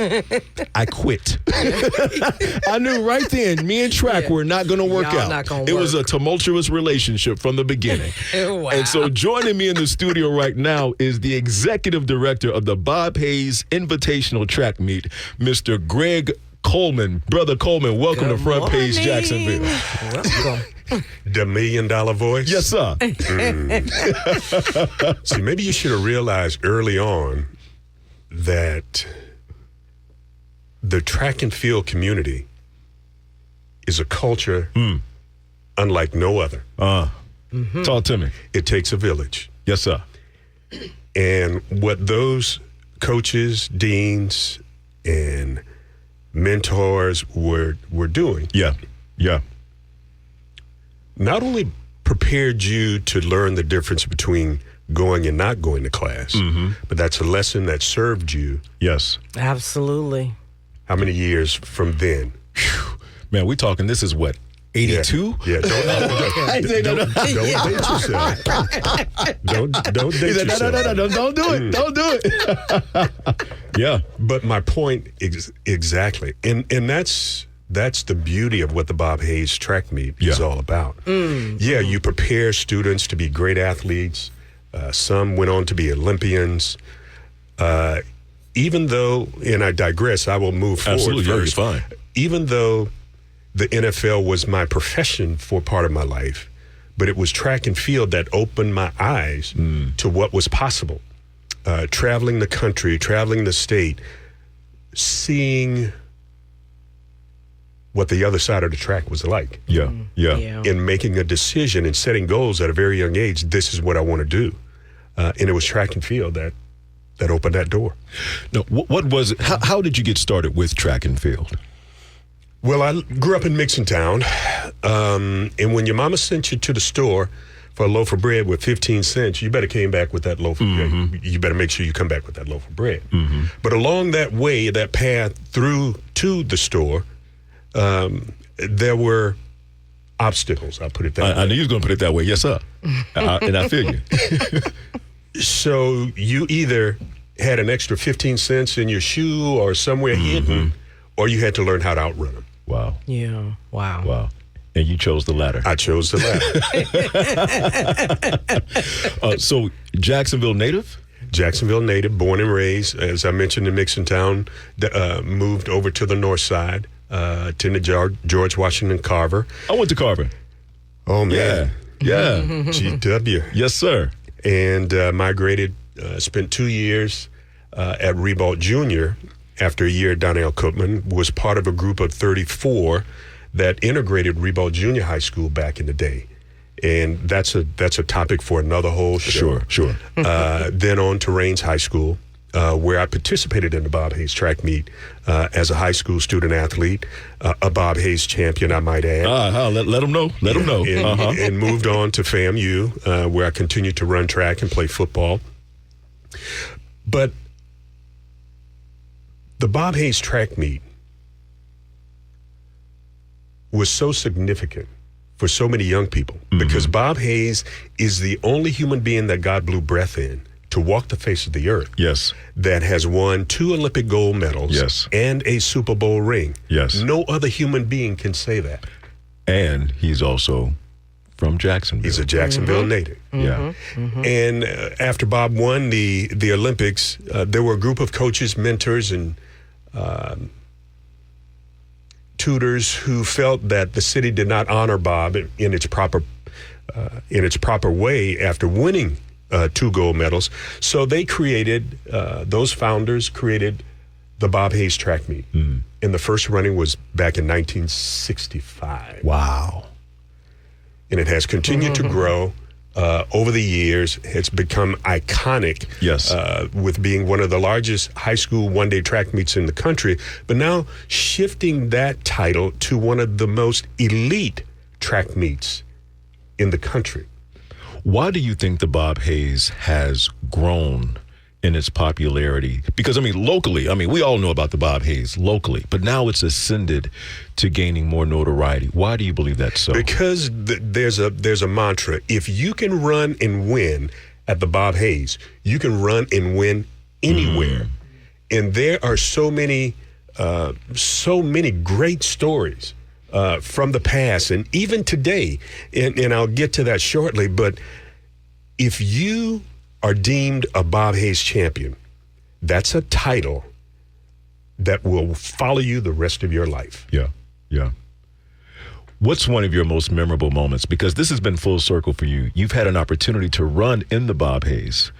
I quit. I knew right then me and track were not going to work Y'all out. not gonna it was a work. tumultuous relationship from the beginning. Wow. And so joining me in the studio right now is the executive director of the Bob Hayes Invitational Track Meet, Mr. Greg Coleman. Brother Coleman, welcome to Front Page Jacksonville. Welcome. The $1 million voice? Yes, sir. See, maybe you should have realized early on that the track and field community is a culture unlike no other. Talk to me. It takes a village. Yes, sir. And what those coaches, deans, and mentors were doing Yeah. not only prepared you to learn the difference between going and not going to class, but that's a lesson that served you. Yes. Absolutely. How many years from then? Man, we talking, this is what, 82? Yeah, don't date yourself. Don't date He said, yourself. no, don't do it. Don't do it. Yeah. But my point is exactly, and that's the beauty of what the Bob Hayes Track Meet is all about. Yeah, you prepare students to be great athletes. Some went on to be Olympians. Even though, and I digress, I will move forward Absolutely, first. you're fine. Even though the NFL was my profession for part of my life, but it was track and field that opened my eyes to what was possible. Traveling the country, traveling the state, seeing what the other side of the track was like. Yeah. In making a decision and setting goals at a very young age, this is what I want to do. And it was track and field that opened that door. No, what was it? How did you get started with track and field? Well, I grew up in Mixontown, and when your mama sent you to the store for a loaf of bread with 15 cents, you better came back with that loaf of bread. You better make sure you come back with that loaf of bread. But along that way, that path through to the store, there were obstacles. I'll put it that way. I knew you was going to put it that way. Yes, sir. And I feel you. So you either had an extra 15 cents in your shoe or somewhere hidden, or you had to learn how to outrun them. Wow. Yeah. Wow. And you chose the latter. I chose the latter. So Jacksonville native? Jacksonville native, born and raised. As I mentioned, in Mixontown, moved over to the north side, attended George Washington Carver. I went to Carver. Oh, man. Yeah. GW. Yes, sir. And migrated, spent 2 years at Ribault Jr. After a year at Donnell Coleman, was part of a group of 34 that integrated Ribault Junior High School back in the day. And that's a topic for another whole show. Sure. Then on to Raines High School, where I participated in the Bob Hayes Track Meet as a high school student athlete, a Bob Hayes champion, I might add. Let them know. Let them know. And moved on to FAMU, where I continued to run track and play football. But the Bob Hayes Track Meet was so significant for so many young people because Bob Hayes is the only human being that God blew breath in to walk the face of the earth. Yes. That has won 2 Olympic gold medals. Yes. And a Super Bowl ring. Yes. No other human being can say that. And he's also from Jacksonville. He's a Jacksonville native. Yeah. And after Bob won the Olympics, there were a group of coaches, mentors, and tutors who felt that the city did not honor Bob in its proper way after winning 2 gold medals. So they created, those founders created the Bob Hayes track meet. And the first running was back in 1965. Wow. And it has continued to grow over the years. It's become iconic. Yes. With being one of the largest high school one-day track meets in the country, but now shifting that title to one of the most elite track meets in the country. Why do you think the Bob Hayes has grown in its popularity? Because, locally, we all know about the Bob Hayes locally, but now it's ascended to gaining more notoriety. Why do you believe that's so? Because there's a mantra. If you can run and win at the Bob Hayes, you can run and win anywhere. And there are so many great stories from the past and even today, and I'll get to that shortly, but if you are deemed a Bob Hayes champion, that's a title that will follow you the rest of your life. Yeah. What's one of your most memorable moments? Because this has been full circle for you. You've had an opportunity to run in the Bob Hayes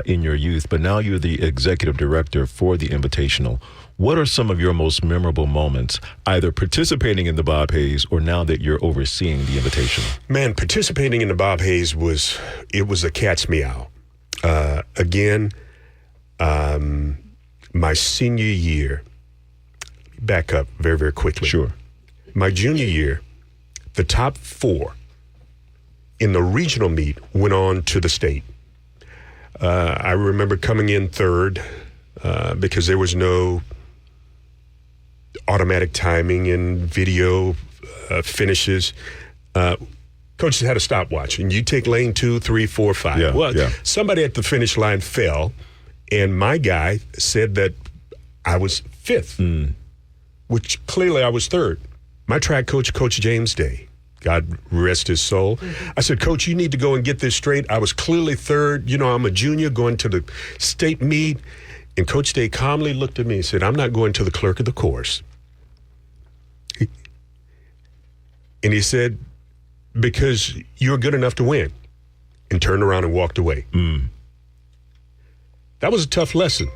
in your youth, but now you're the executive director for the Invitational. What are some of your most memorable moments, either participating in the Bob Hayes or now that you're overseeing the Invitational? Man, participating in the Bob Hayes was a cat's meow. Again, my senior year, back up very, very quickly. Sure. My junior year, the top 4 in the regional meet went on to the state. I remember coming in third because there was no automatic timing and video finishes. Coaches had a stopwatch, and you take lane 2, 3, 4, 5. Somebody at the finish line fell, and my guy said that I was 5th, which clearly I was 3rd. My track coach, Coach James Day, God rest his soul. I said, Coach, you need to go and get this straight. I was clearly 3rd. I'm a junior going to the state meet. And Coach Day calmly looked at me and said, I'm not going to the clerk of the course. And he said, because you're good enough to win, and turned around and walked away. That was a tough lesson.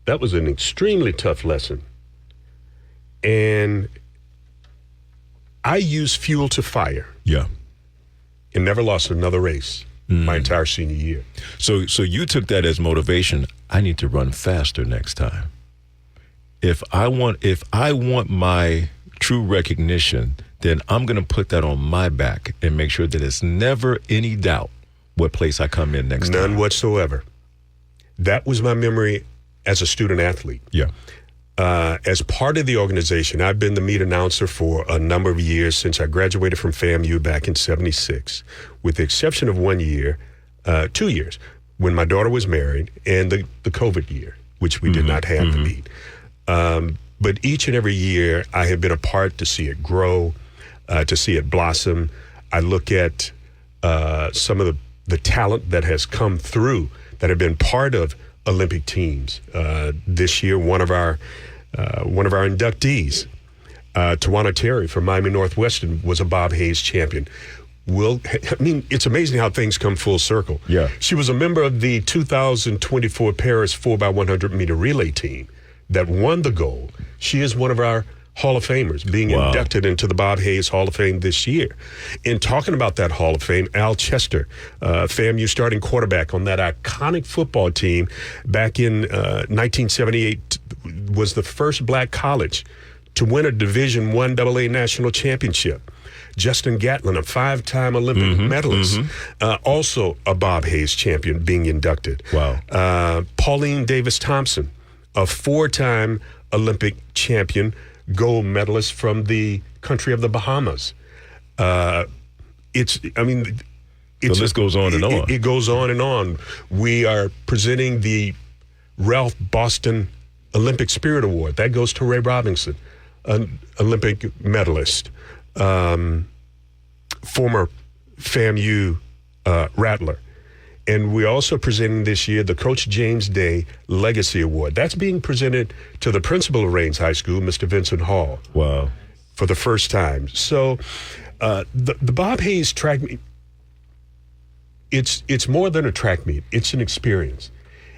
That was an extremely tough lesson. And I used fuel to fire. Yeah. And never lost another race my entire senior year. So you took that as motivation. I need to run faster next time. If I want my true recognition, then I'm going to put that on my back and make sure that it's never any doubt what place I come in next time. None whatsoever. That was my memory as a student athlete. Yeah. As part of the organization, I've been the meet announcer for a number of years since I graduated from FAMU back in '76, with the exception of 1 year, 2 years, when my daughter was married, and the COVID year, which we did not have the meet. But each and every year, I have been a part to see it grow, to see it blossom. I look at some of the talent that has come through that have been part of Olympic teams. This year, one of our inductees, Tawana Terry from Miami Northwestern, was a Bob Hayes champion. It's amazing how things come full circle. Yeah. She was a member of the 2024 Paris 4x100 meter relay team that won the gold. She is one of our Hall of Famers, being inducted into the Bob Hayes Hall of Fame this year. In talking about that Hall of Fame, Al Chester, FAMU starting quarterback on that iconic football team back in 1978, was the first black college to win a Division I AA national championship. Justin Gatlin, a 5-time Olympic medalist, also a Bob Hayes champion, being inducted. Wow. Pauline Davis-Thompson, a 4-time Olympic champion, gold medalist from the country of the Bahamas. The list goes on and on. It goes on and on. We are presenting the Ralph Boston Olympic Spirit Award. That goes to Ray Robinson, an Olympic medalist. former FAMU Rattler. And we're also presenting this year the Coach James Day Legacy Award. That's being presented to the principal of Raines High School, Mr. Vincent Hall. Wow. For the first time. So the Bob Hayes track meet, it's more than a track meet. It's an experience.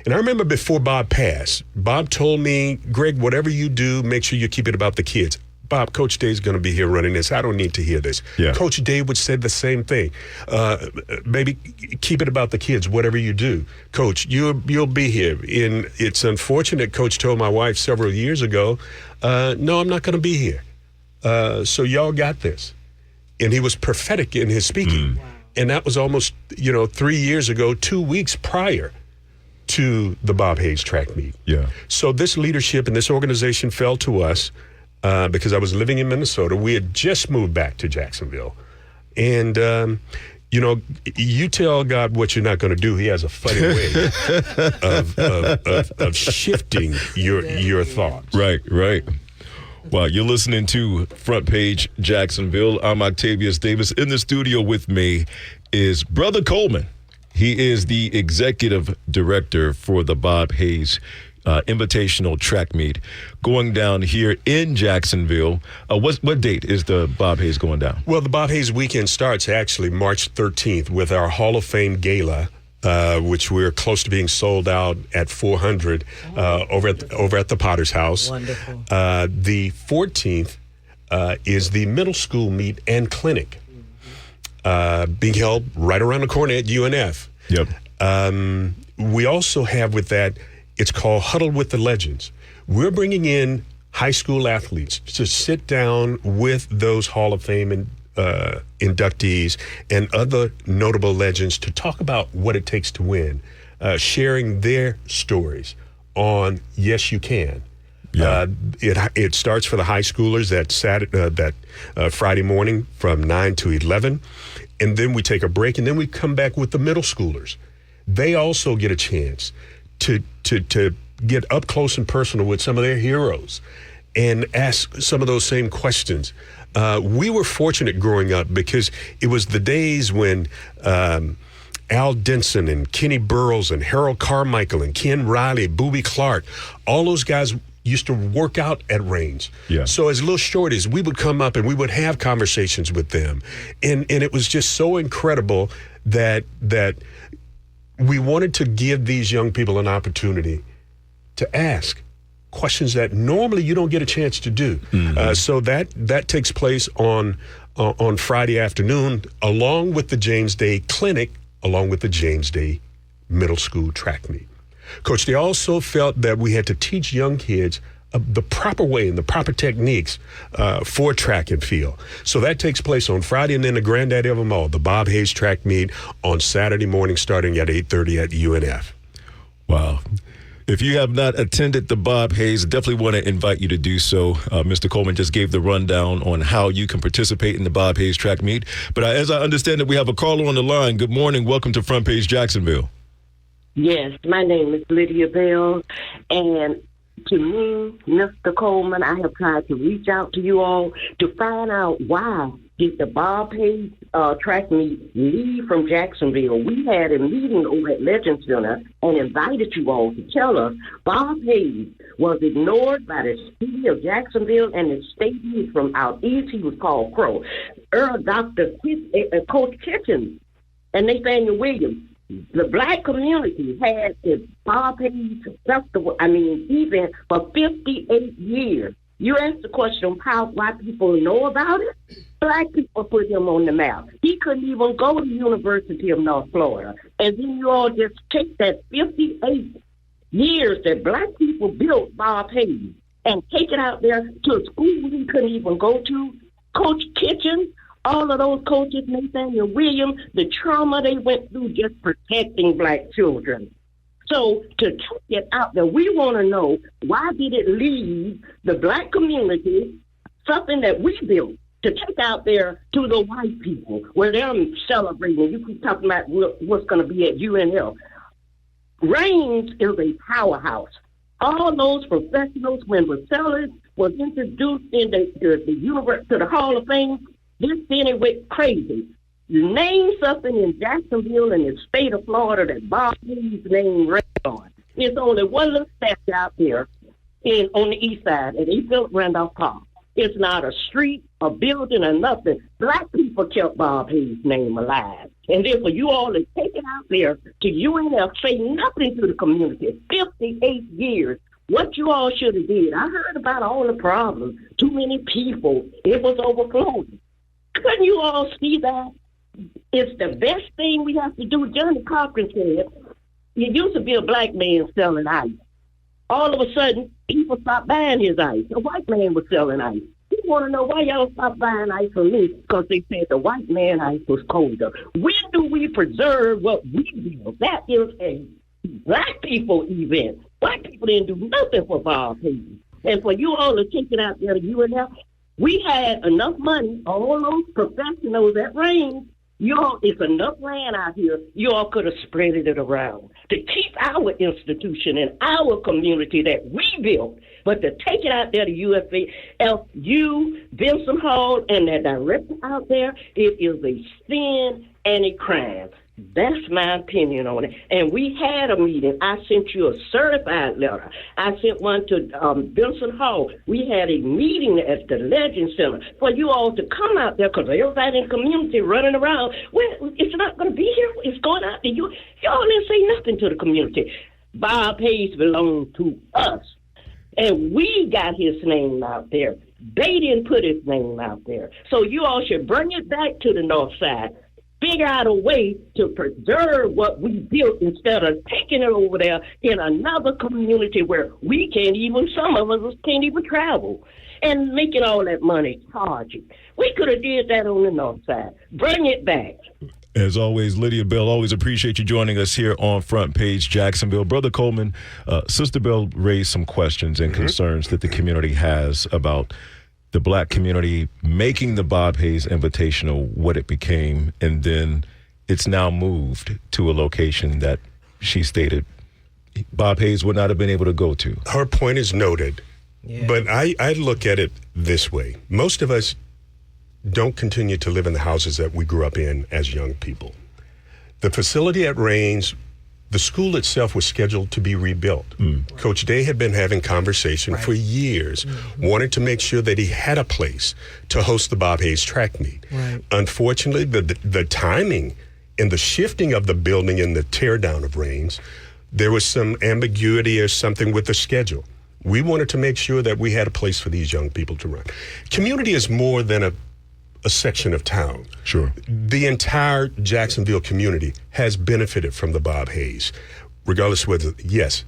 And I remember before Bob passed, Bob told me, Greg, whatever you do, make sure you keep it about the kids. Bob, Coach Day's going to be here running this. I don't need to hear this. Yeah. Coach Day would say the same thing. Maybe keep it about the kids, whatever you do. Coach, you'll be here. And it's unfortunate, Coach told my wife several years ago, no, I'm not going to be here. So y'all got this. And he was prophetic in his speaking. Wow. And that was almost, 3 years ago, 2 weeks prior to the Bob Hayes track meet. Yeah. So this leadership and this organization fell to us because I was living in Minnesota. We had just moved back to Jacksonville. And, you tell God what you're not going to do. He has a funny way of shifting your thoughts. Right. Wow, you're listening to Front Page Jacksonville. I'm Octavius Davis. In the studio with me is Brother Coleman. He is the executive director for the Bob Hayes Invitational Track Meet going down here in Jacksonville. What date is the Bob Hayes going down? Well, the Bob Hayes weekend starts actually March 13th with our Hall of Fame Gala, which we're close to being sold out at 400 over at the Potter's House. Wonderful. The 14th is the middle school meet and clinic being held right around the corner at UNF. Yep. We also have with that, it's called Huddle with the Legends. We're bringing in high school athletes to sit down with those Hall of Fame inductees and other notable legends to talk about what it takes to win, sharing their stories on Yes You Can. Yeah. It starts for the high schoolers that Friday morning from 9 to 11, and then we take a break, and then we come back with the middle schoolers. They also get a chance to get up close and personal with some of their heroes and ask some of those same questions. We were fortunate growing up because it was the days when Al Denson and Kenny Burroughs and Harold Carmichael and Ken Riley, Boobie Clark, all those guys used to work out at Raines. Yeah. So as little shorties, we would come up and we would have conversations with them. And it was just so incredible that we wanted to give these young people an opportunity to ask questions that normally you don't get a chance to do. Mm-hmm. So that takes place on Friday afternoon, along with the James Day Clinic, along with the James Day Middle School Track Meet. Coach, they also felt that we had to teach young kids the proper way and the proper techniques for track and field. So that takes place on Friday, and then the granddaddy of them all, the Bob Hayes Track Meet on Saturday morning starting at 8:30 at UNF. Wow. If you have not attended the Bob Hayes, definitely want to invite you to do so. Mr. Coleman just gave the rundown on how you can participate in the Bob Hayes Track Meet. But as I understand it, we have a caller on the line. Good morning. Welcome to Front Page Jacksonville. Yes, my name is Lydia Bell, and to me, Mr. Coleman, I have tried to reach out to you all to find out why did the Bob Hayes track meet leave from Jacksonville. We had a meeting over at Legend Center and invited you all to tell us Bob Hayes was ignored by the city of Jacksonville and the state he's from out east. He was called Crow. Dr. Coach Kitchens and Nathaniel Williams. The black community had the Bob Hayes festival, event for 58 years. You asked the question why people know about it. Black people put him on the map. He couldn't even go to the University of North Florida. And then you all just take that 58 years that black people built Bob Hayes and take it out there to a school he couldn't even go to. Coach Kitchen, all of those coaches, Nathaniel Williams, the trauma they went through just protecting black children. So to take it out there, we want to know, why did it leave the black community, something that we built, to take out there to the white people where they're celebrating? You keep talking about what's going to be at UNL. Raines is a powerhouse. All those professionals, when Vassellis was introduced in the universe to the Hall of Fame, this city went crazy. Name something in Jacksonville and the state of Florida that Bob Hayes' name rests on. There's only one little statue out there on the east side, and they built Randolph Park. It's not a street, a building, or nothing. Black people kept Bob Hayes' name alive. And therefore, you all are taking out there to UNF, say nothing to the community. 58 years. What you all should have did, I heard about all the problems. Too many people. It was overflowing. Couldn't you all see that? It's the best thing we have to do. Johnny Cochran said, it used to be a black man selling ice. All of a sudden, people stopped buying his ice. A white man was selling ice. You want to know why y'all stopped buying ice from me? Because they said the white man ice was colder. When do we preserve what we do? That is a black people event. Black people didn't do nothing for Bob Hayes. And for you all to take it out there to UNF, we had enough money, all those professionals at Range. Y'all, it's enough land out here. You all could have spread it around to keep our institution and our community that we built. But to take it out there to UFU, Benson Hall, and that director out there, it is a sin and a crime. That's my opinion on it. And we had a meeting. I sent you a certified letter. I sent one to Benson Hall. We had a meeting at the Legend Center for you all to come out there because everybody in the community running around. Well, it's not going to be here. It's going out to you. Y'all didn't say nothing to the community. Bob Hayes belonged to us. And we got his name out there. They didn't put his name out there. So you all should bring it back to the north side. Figure out a way to preserve what we built instead of taking it over there in another community where we can't even, some of us can't even travel, and making all that money charging. We could have did that on the north side. Bring it back. As always, Lydia Bell, always appreciate you joining us here on Front Page Jacksonville. Brother Coleman, Sister Bell raised some questions and concerns that the community has about the black community making the Bob Hayes Invitational what it became, and then it's now moved to a location that she stated Bob Hayes would not have been able to go to. Her point is noted, but I look at it this way. Most of us don't continue to live in the houses that we grew up in as young people. The facility at Raines, the school itself was scheduled to be rebuilt. Coach Day had been having conversation for years, wanted to make sure that he had a place to host the Bob Hayes track meet. Unfortunately, the timing and the shifting of the building and the tear down of Raines, there was some ambiguity or something with the schedule. We wanted to make sure that we had a place for these young people to run. Community is more than a section of town. Sure. The entire Jacksonville community has benefited from the Bob Hayes, regardless whether, yes,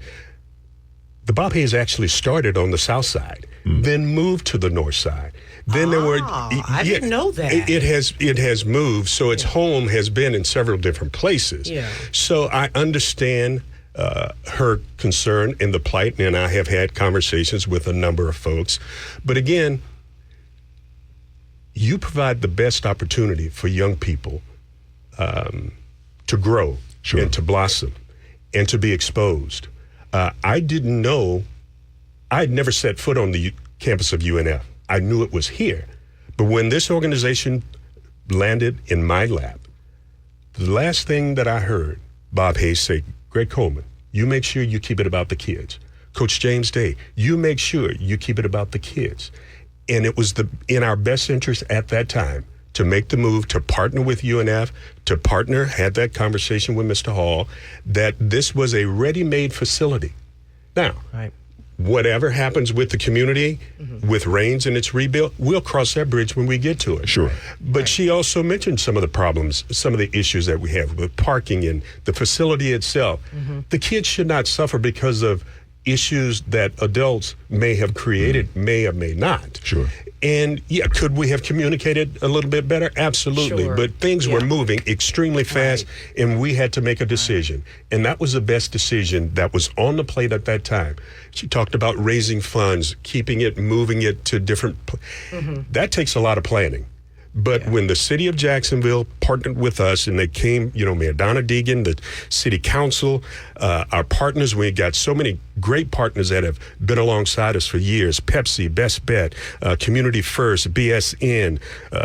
the Bob Hayes actually started on the south side, then moved to the north side. Then there were, I didn't know that. It has moved, so its home has been in several different places. So I understand her concern and the plight, and I have had conversations with a number of folks. But again, you provide the best opportunity for young people to grow and to blossom and to be exposed. I didn't know, I had never set foot on the campus of UNF. I knew it was here. But when this organization landed in my lap, the last thing that I heard Bob Hayes say, Greg Coleman, you make sure you keep it about the kids. Coach James Day, you make sure you keep it about the kids. And it was in our best interest at that time to make the move, to partner with UNF, had that conversation with Mr. Hall, that this was a ready-made facility. Now, whatever happens with the community, with Raines and its rebuild, we'll cross that bridge when we get to it. Sure. But she also mentioned some of the problems, some of the issues that we have with parking and the facility itself. The kids should not suffer because of issues that adults may have created, may or may not. Sure. And could we have communicated a little bit better? Absolutely. Sure. But things were moving extremely fast, and we had to make a decision. And that was the best decision that was on the plate at that time. She talked about raising funds, keeping it, moving it to different. That takes a lot of planning. But when the city of Jacksonville partnered with us and they came, Mayor Donna Deegan, the city council, our partners, we got so many great partners that have been alongside us for years: Pepsi, Best Bet, Community First, BSN,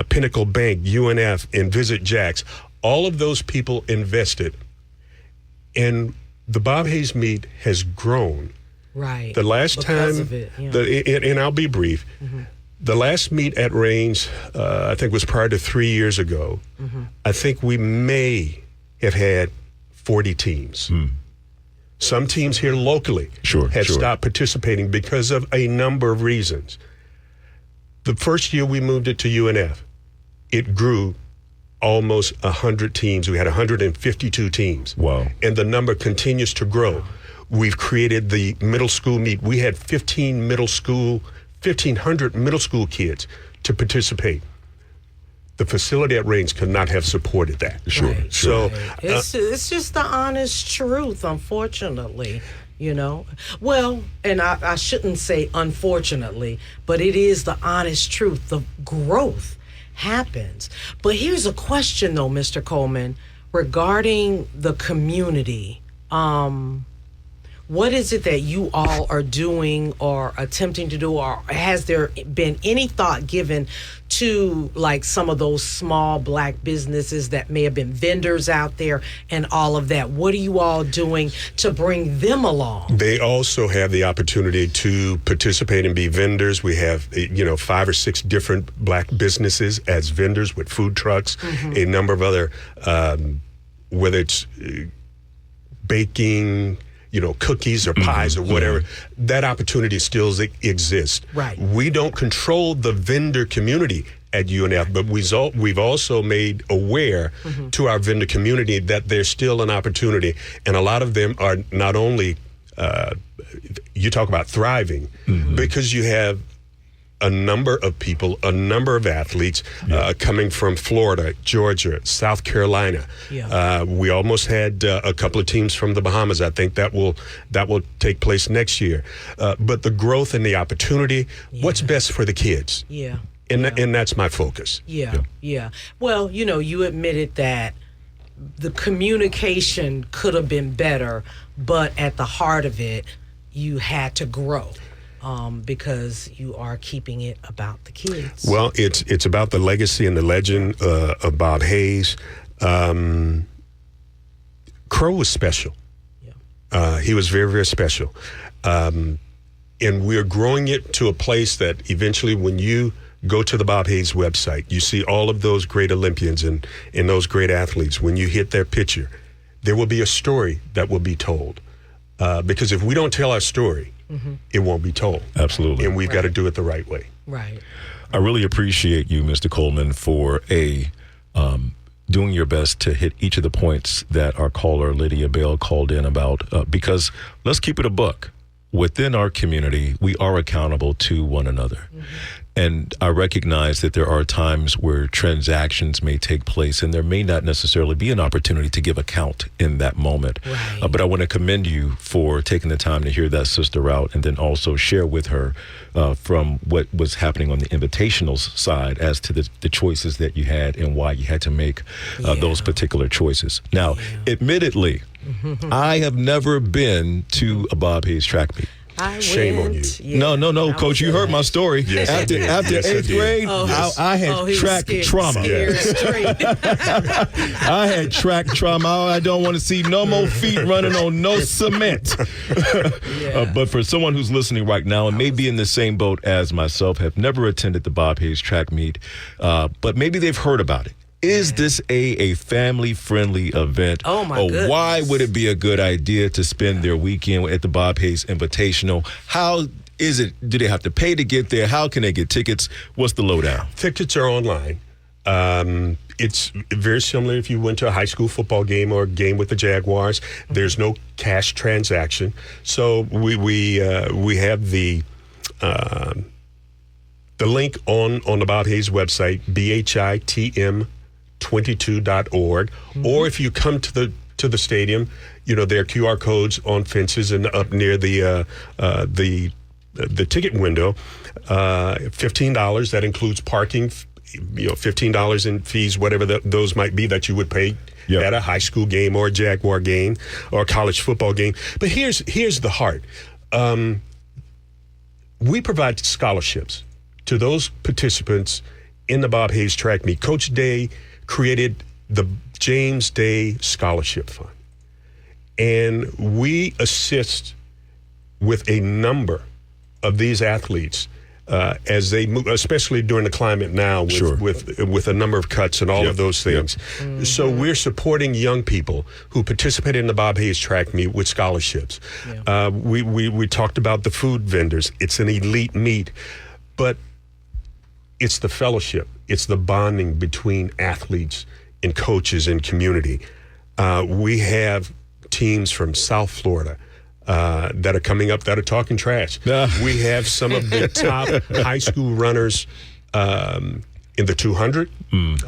Pinnacle Bank, UNF, and Visit Jax. All of those people invested. And the Bob Hayes meet has grown. Right. The last because time, of it, and I'll be brief, the last meet at Range, I think was prior to 3 years ago. I think we may have had 40 teams. Some teams here locally had stopped participating because of a number of reasons. The first year we moved it to UNF, it grew almost 100 teams. We had 152 teams. Wow. And the number continues to grow. We've created the middle school meet. We had 1,500 middle school kids to participate. The facility at Range could not have supported that. Sure. So it's just the honest truth, unfortunately. Well, and I shouldn't say unfortunately, but it is the honest truth. The growth happens. But here's a question, though, Mr. Coleman, regarding the community. What is it that you all are doing or attempting to do, or has there been any thought given to like some of those small black businesses that may have been vendors out there and all of that? What are you all doing to bring them along? They also have the opportunity to participate and be vendors. We have, 5 or 6 different black businesses as vendors with food trucks, a number of other, whether it's baking, cookies or pies or whatever, that opportunity still exists. Right. We don't control the vendor community at UNF, but we've also made aware to our vendor community that there's still an opportunity. And a lot of them are not only, you talk about thriving, because you have a number of people, a number of athletes coming from Florida, Georgia, South Carolina. We almost had a couple of teams from the Bahamas. I think that will take place next year. But the growth and the opportunity, what's best for the kids? And that's my focus. Well, you admitted that the communication could have been better, but at the heart of it, you had to grow. Because you are keeping it about the kids. Well, it's about the legacy and the legend of Bob Hayes. Crow was special. He was very, very special. And we're growing it to a place that eventually when you go to the Bob Hayes website, you see all of those great Olympians and those great athletes. When you hit their picture, there will be a story that will be told. Because if we don't tell our story, it won't be told. Absolutely. And we've got to do it the right way. Right. I really appreciate you, Mr. Coleman, for doing your best to hit each of the points that our caller, Lydia Bell, called in about. Because let's keep it a buck. Within our community, we are accountable to one another. And I recognize that there are times where transactions may take place and there may not necessarily be an opportunity to give account in that moment. Right. But I want to commend you for taking the time to hear that sister out and then also share with her from what was happening on the invitational side as to the choices that you had and why you had to make those particular choices. Now, admittedly, I have never been to a Bob Hayes track meet. Shame on you. No, Coach, you heard my story. Yes, after Yes, 8th grade, I had track trauma. I had track trauma. I don't want to see no more feet running on no cement. But for someone who's listening right now and may be in the same boat as myself, have never attended the Bob Hayes track meet, but maybe they've heard about it. Is this a family-friendly event? Oh, my goodness. Why would it be a good idea to spend their weekend at the Bob Hayes Invitational? How is it? Do they have to pay to get there? How can they get tickets? What's the lowdown? Tickets are online. It's very similar if you went to a high school football game or a game with the Jaguars. There's no cash transaction. So we have the link on the Bob Hayes website, BHITM22.org, or if you come to the stadium, there are QR codes on fences and up near the ticket window. $15. That includes parking $15 in fees, whatever those might be that you would pay at a high school game or a Jaguar game or a college football game. But here's the heart. We provide scholarships to those participants in the Bob Hayes track meet. Coach Day created the James Day Scholarship Fund. And we assist with a number of these athletes as they move, especially during the climate now with a number of cuts and all of those things. So we're supporting young people who participate in the Bob Hayes track meet with scholarships. We talked about the food vendors. It's an elite meet, but it's the fellowship. It's the bonding between athletes and coaches and community. We have teams from South Florida that are coming up that are talking trash. We have some of the top high school runners in the 200.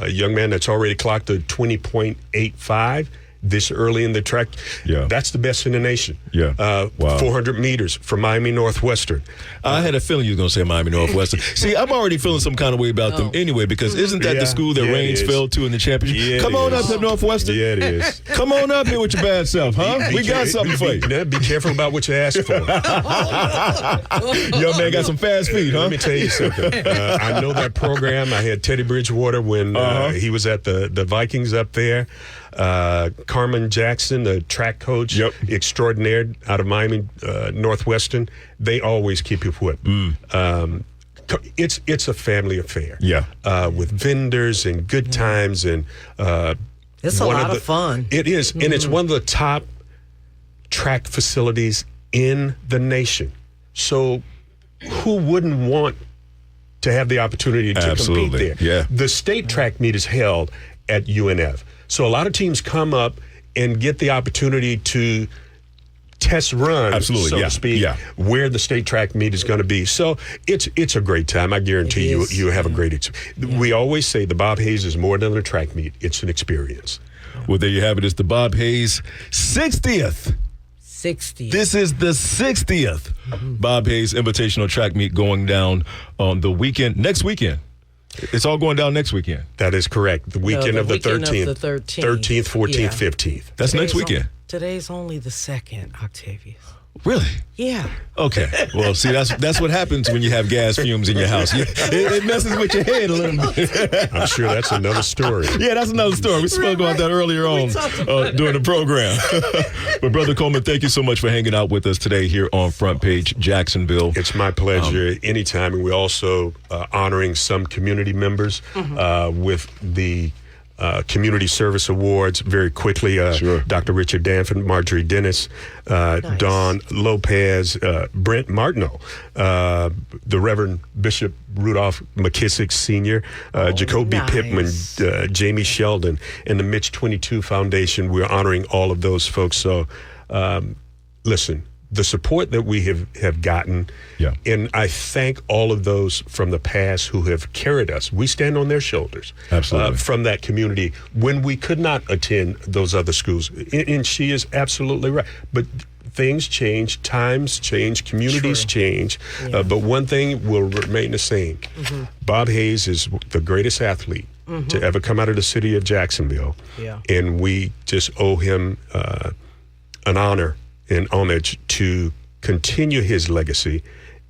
A young man that's already clocked a 20.85 this early in the track. That's the best in the nation. 400 meters from Miami Northwestern. I had a feeling you were going to say Miami Northwestern. See, I'm already feeling some kind of way about them anyway, because isn't that the school that Reigns fell to in the championship? Come on up to Northwestern. Yeah, it is. Come on up here with your bad self, huh? We got something for you. Be careful about what you ask for. Young man got some fast feet, huh? Let me tell you something. I know that program. I had Teddy Bridgewater when he was at the Vikings up there. Carmen Jackson, the track coach extraordinaire out of Miami Northwestern, they always keep you whipped. It's a family affair. With vendors and good times and it's a lot of fun. It is, and it's one of the top track facilities in the nation. So who wouldn't want to have the opportunity to compete there? The state track meet is held at UNF. So a lot of teams come up and get the opportunity to test run, so to speak, where the state track meet is going to be. So it's a great time. I guarantee you have a great experience. We always say the Bob Hayes is more than a track meet. It's an experience. Well, there you have it. It's the Bob Hayes 60th. This is the 60th Bob Hayes Invitational track meet going down on the weekend, next weekend. It's all going down next weekend. That is correct. The weekend of the 13th. 13th, 14th, 15th. That's next weekend. Today's only the 2nd, Octavius. Really? Yeah. Okay. Well, see, that's what happens when you have gas fumes in your house. It messes with your head a little bit. I'm sure that's another story. Yeah, that's another story. We spoke about that earlier on during the program. But Brother Coleman, thank you so much for hanging out with us today here on Front Page Jacksonville. It's my pleasure anytime. And we're also honoring some community members with the Community Service Awards very quickly. Dr. Richard Danford, Marjorie Dennis, Dawn Lopez, Brent Martineau, the Reverend Bishop Rudolph McKissick Sr., Jacoby Pittman, Jamie Sheldon, and the Mitch 22 Foundation. We're honoring all of those folks. So listen, the support that we have gotten, and I thank all of those from the past who have carried us. We stand on their shoulders. Absolutely. From that community when we could not attend those other schools. And she is absolutely right. But things change, times change, communities change. But one thing will remain the same. Bob Hayes is the greatest athlete to ever come out of the city of Jacksonville. And we just owe him an honor and homage to continue his legacy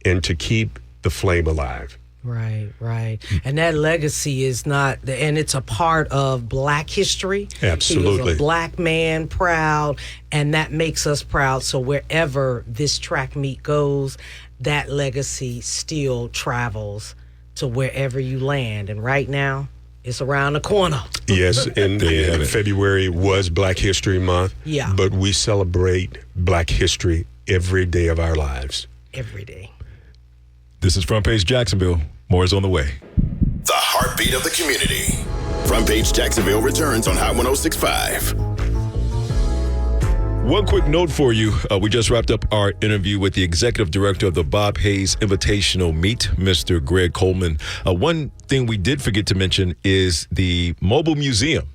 and to keep the flame alive. Right. And that legacy is not, and it's a part of Black history. Absolutely. He was a Black man, proud, and that makes us proud. So wherever this track meet goes, that legacy still travels to wherever you land. And right now, it's around the corner. Yes, and February was Black History Month. But we celebrate Black history every day of our lives. Every day. This is Front Page Jacksonville. More is on the way. The heartbeat of the community. Front Page Jacksonville returns on Hot 106.5. One quick note for you. We just wrapped up our interview with the executive director of the Bob Hayes Invitational Meet, Mr. Greg Coleman. One thing we did forget to mention is the mobile museum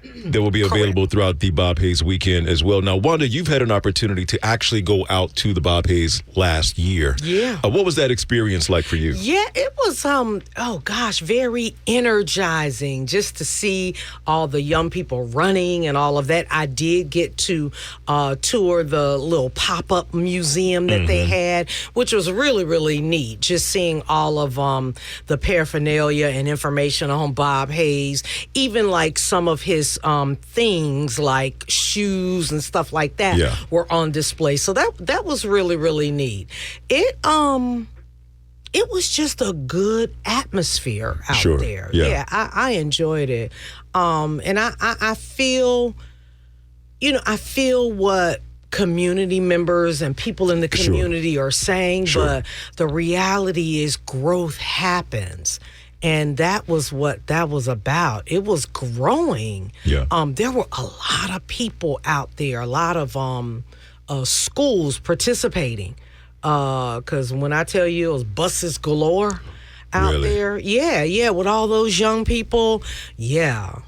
that will be available throughout the Bob Hayes weekend as well. Now, Wanda, you've had an opportunity to actually go out to the Bob Hayes last year. Yeah. What was that experience like for you? Yeah, it was, very energizing just to see all the young people running and all of that. I did get to tour the little pop-up museum that they had, which was really, really neat. Just seeing all of the paraphernalia and information on Bob Hayes, even like some of his things like shoes and stuff like that were on display. So that was really, really neat. It was just a good atmosphere out there. Yeah, I enjoyed it. And I feel, I feel what community members and people in the community are saying, but the reality is growth happens. And that was what that was about. It was growing. Yeah. There were a lot of people out there, a lot of schools participating. Because when I tell you it was buses galore out there. Yeah, with all those young people. Yeah.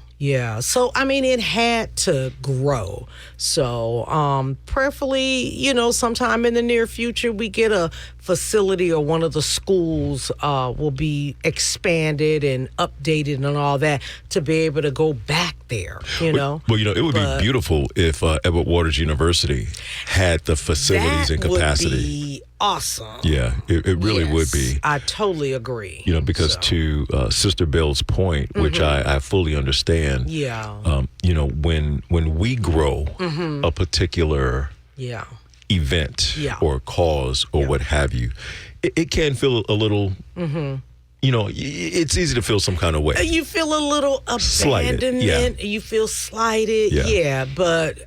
So, I mean, it had to grow. So, prayerfully, sometime in the near future, we get a facility or one of the schools will be expanded and updated and all that to be able to go back there, Well, it would be beautiful if Edward Waters University had the facilities and capacity. That would be awesome. Yeah, it really would be. I totally agree. Because to Sister Bill's point, which I fully understand. Yeah. When we grow a particular event or cause or what have you, it can feel a little. It's easy to feel some kind of way. You feel a little abandonment. Slighted, You feel slighted. Yeah, but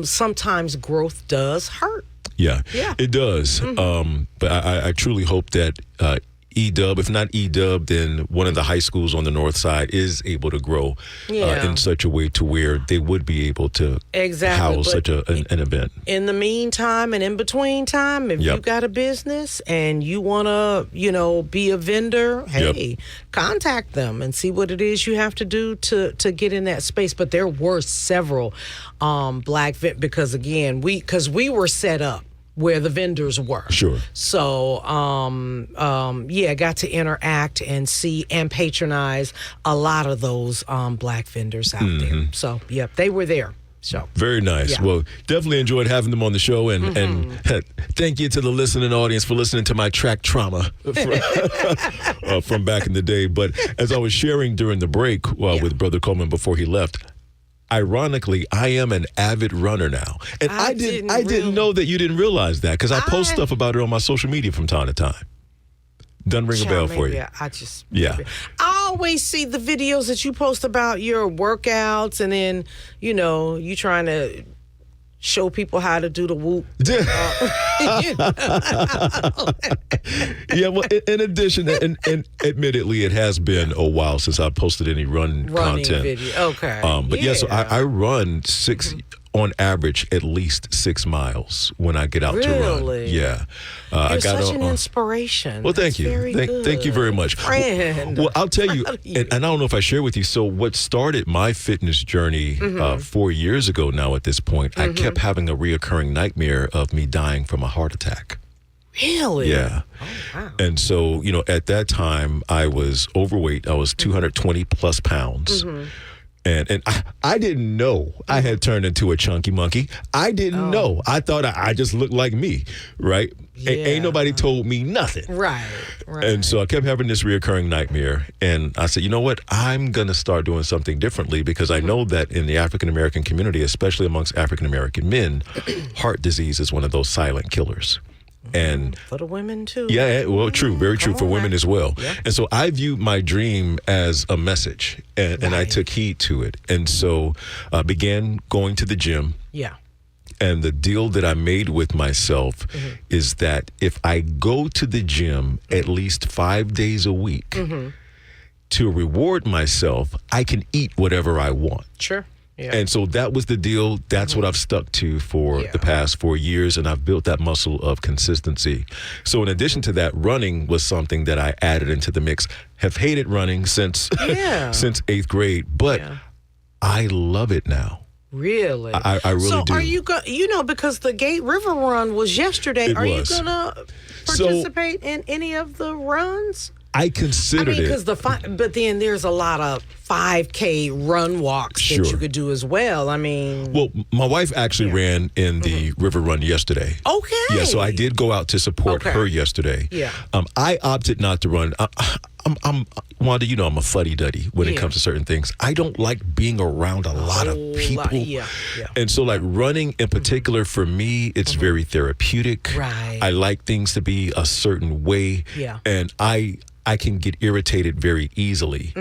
sometimes growth does hurt. Yeah, it does. But I truly hope that EDUB, if not EDUB, then one of the high schools on the north side is able to grow in such a way to where they would be able to house such an event. In the meantime and in between time, if you've got a business and you want to, be a vendor, hey, contact them and see what it is you have to do to get in that space. But there were several black because again, we were set up where the vendors were. Sure. So, got to interact and see and patronize a lot of those black vendors out there. So, they were there. So very nice. Yeah. Well, definitely enjoyed having them on the show, and thank you to the listening audience for listening to my track trauma from back in the day. But as I was sharing during the break with Brother Coleman before he left, ironically, I am an avid runner now, and I didn't know that you didn't realize that because I post stuff about it on my social media from time to time. Doesn't ring a bell for you? I always see the videos that you post about your workouts, and then you trying to show people how to do the whoop. Yeah, well, in addition, and admittedly, it has been a while since I posted any running content. Video. Okay. But so I run on average, at least 6 miles when I get out to run. Yeah. You're such an inspiration. Well, thank you. Thank you very much. Friend. Well, I'll tell you, and I don't know if I shared with you, so what started my fitness journey 4 years ago now at this point, I kept having a reoccurring nightmare of me dying from a heart attack. Really? Yeah. Oh, wow. And so, at that time, I was overweight. I was 220 plus pounds. And I didn't know I had turned into a chunky monkey. I didn't know. I thought I just looked like me, right? Yeah. Ain't nobody told me nothing. Right. And so I kept having this reoccurring nightmare. And I said, you know what? I'm going to start doing something differently because I know that in the African-American community, especially amongst African-American men, heart disease is one of those silent killers. And for the women too. Yeah, well, true, very true for women as well. Yep. And so I viewed my dream as a message, and I took heed to it. And so I began going to the gym. Yeah. And the deal that I made with myself is that if I go to the gym at least 5 days a week to reward myself, I can eat whatever I want. Sure. Yeah. And so that was the deal. That's what I've stuck to for the past 4 years, and I've built that muscle of consistency. So in addition to that, running was something that I added into the mix. Have hated running since since 8th grade, but I love it now. Really? I really do. So are you because the Gate River Run was yesterday. Are you going to participate in any of the runs? I considered it. But then there's a lot of 5K run walks that you could do as well. I mean. Well, my wife actually ran in the River Run yesterday. Okay. Yeah, so I did go out to support her yesterday. Yeah. I opted not to run. I'm Wanda, I'm a fuddy-duddy when it comes to certain things. I don't like being around a lot of people. Yeah. And so, like, running in particular, for me, it's very therapeutic. Right. I like things to be a certain way. Yeah. And I can get irritated very easily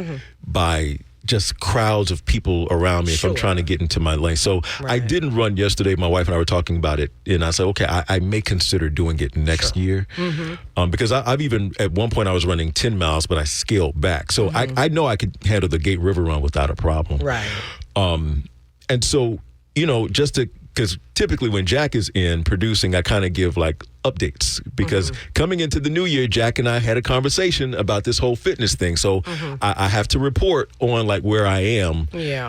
by just crowds of people around me if I'm trying to get into my lane. So I didn't run yesterday. My wife and I were talking about it, and I said, okay, I may consider doing it next year. Because I've even, at one point I was running 10 miles, but I scaled back. So I know I could handle the Gate River Run without a problem. Right. And so, because typically when Jack is in producing, I kind of give like updates because coming into the new year, Jack and I had a conversation about this whole fitness thing. So I have to report on like where I am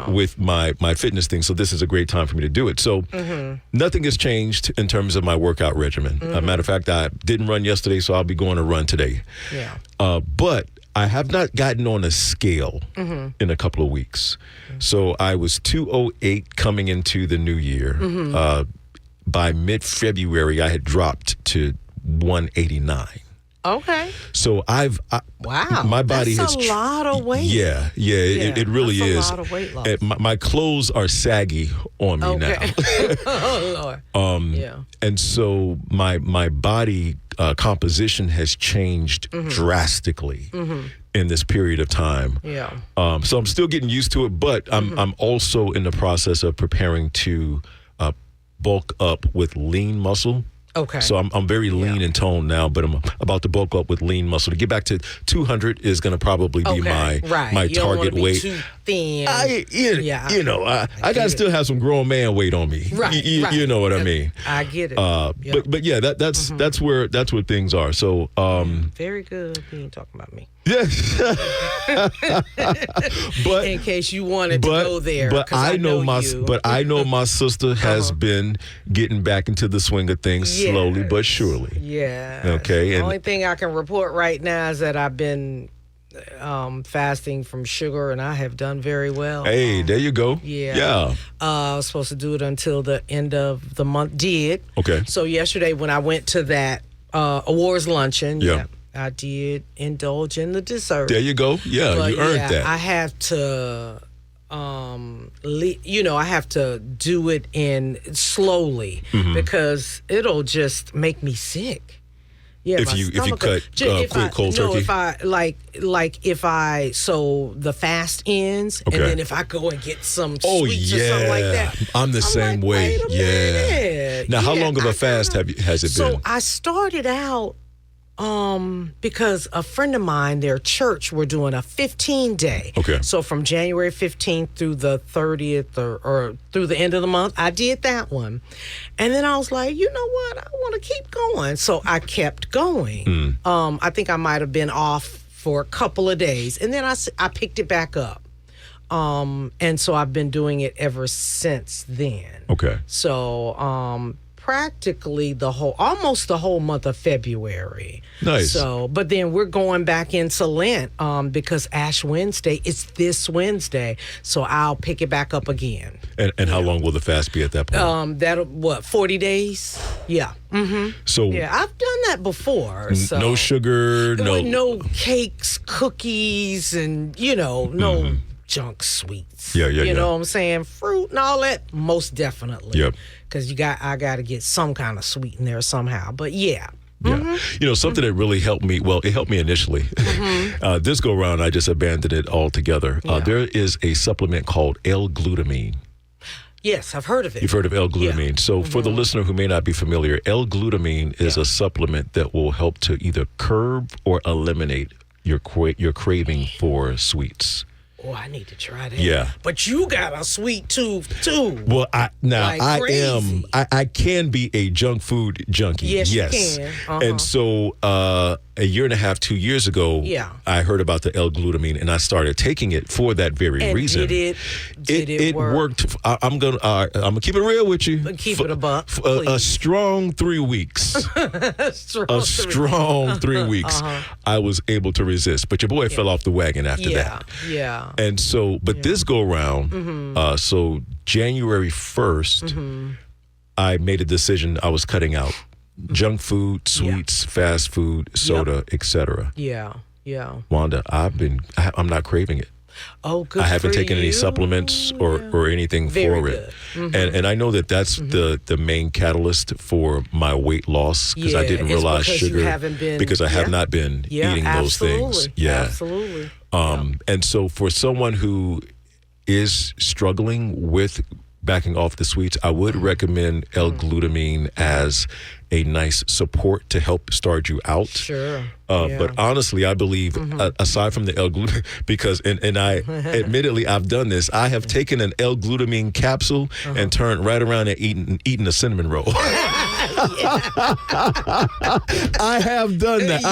with my fitness thing. So this is a great time for me to do it. So nothing has changed in terms of my workout regimen. Matter of fact, I didn't run yesterday, so I'll be going to run today. Yeah. But I have not gotten on a scale in a couple of weeks. So I was 208 coming into the new year. By mid-February, I had dropped to 189. Okay. So wow, my body that's has a lot of weight. Yeah, it really is. A lot of weight loss. And my clothes are saggy on me now. Oh Lord. And so my body composition has changed drastically in this period of time. Yeah. So I'm still getting used to it, but I'm also in the process of preparing to bulk up with lean muscle. Okay. So I'm very lean and toned now, but I'm about to bulk up with lean muscle. To get back to 200 is going to probably be my you target don't weight. Be too thin. I got to still have some grown man weight on me. Right. You know what I mean. I get it. But yeah, that's where things are. So very good. You ain't talking about me. Yes. But in case you wanted to go there, but I know my sister has been getting back into the swing of things slowly but surely. Yeah. Okay. The only thing I can report right now is that I've been fasting from sugar, and I have done very well. Hey, there you go. Yeah. I was supposed to do it until the end of the month. Did. Okay. So yesterday when I went to that awards luncheon, I did indulge in the dessert. There you go. Yeah, but you earned that. I have to, I have to do it in slowly because it'll just make me sick. Yeah, if you cut cold turkey. So the fast ends, and then if I go and get some sweets or something like that, I'm the same way. Minute. Now, how long of a fast has it been? So I started out. Because a friend of mine, their church, were doing a 15-day. Okay. So from January 15th through the 30th or through the end of the month, I did that one. And then I was like, you know what? I want to keep going. So I kept going. I think I might have been off for a couple of days. And then I picked it back up. And so I've been doing it ever since then. Okay. So, practically almost the whole month of February. Nice. So, but then we're going back into Lent because Ash Wednesday is this Wednesday. So I'll pick it back up again. And how long will the fast be at that point? 40 days? Yeah. So yeah, I've done that before. So no sugar, no cakes, cookies, and no junk sweets. Yeah. You know what I'm saying? Fruit and all that, most definitely. Yep. Because I got to get some kind of sweet in there somehow. But yeah. Yeah. Something that really helped me, it helped me initially. This go around, I just abandoned it altogether. There is a supplement called L-glutamine. Yes, I've heard of it. You've heard of L-glutamine. Yeah. So for the listener who may not be familiar, L-glutamine is a supplement that will help to either curb or eliminate your craving for sweets. Oh, I need to try that. Yeah. But you got a sweet tooth too. Well, I can be a junk food junkie. Yes, you can. And so a year and a half, 2 years ago, I heard about the L-glutamine, and I started taking it for that very reason. Did it work? Worked. I'm gonna keep it real with you. Keep it a buck. A strong 3 weeks. A strong 3 weeks. I was able to resist, but your boy fell off the wagon after that. Yeah. And so, but this go round, so January 1st, I made a decision. I was cutting out junk food, sweets, fast food, soda, etc. Yeah. Wanda, I'm not craving it. Oh, good. I haven't for taken you. any supplements or anything Very for good. it. And I know that's the main catalyst for my weight loss, because I didn't realize sugar, because I have not been eating those things. Yeah, absolutely. And so for someone who is struggling with backing off the sweets, I would recommend L-glutamine as a nice support to help start you out. Sure. But honestly, I believe, aside from the L-glutamine, because, and I, admittedly, I've done this, I have taken an L-glutamine capsule and turned right around and eaten a cinnamon roll. I have done that.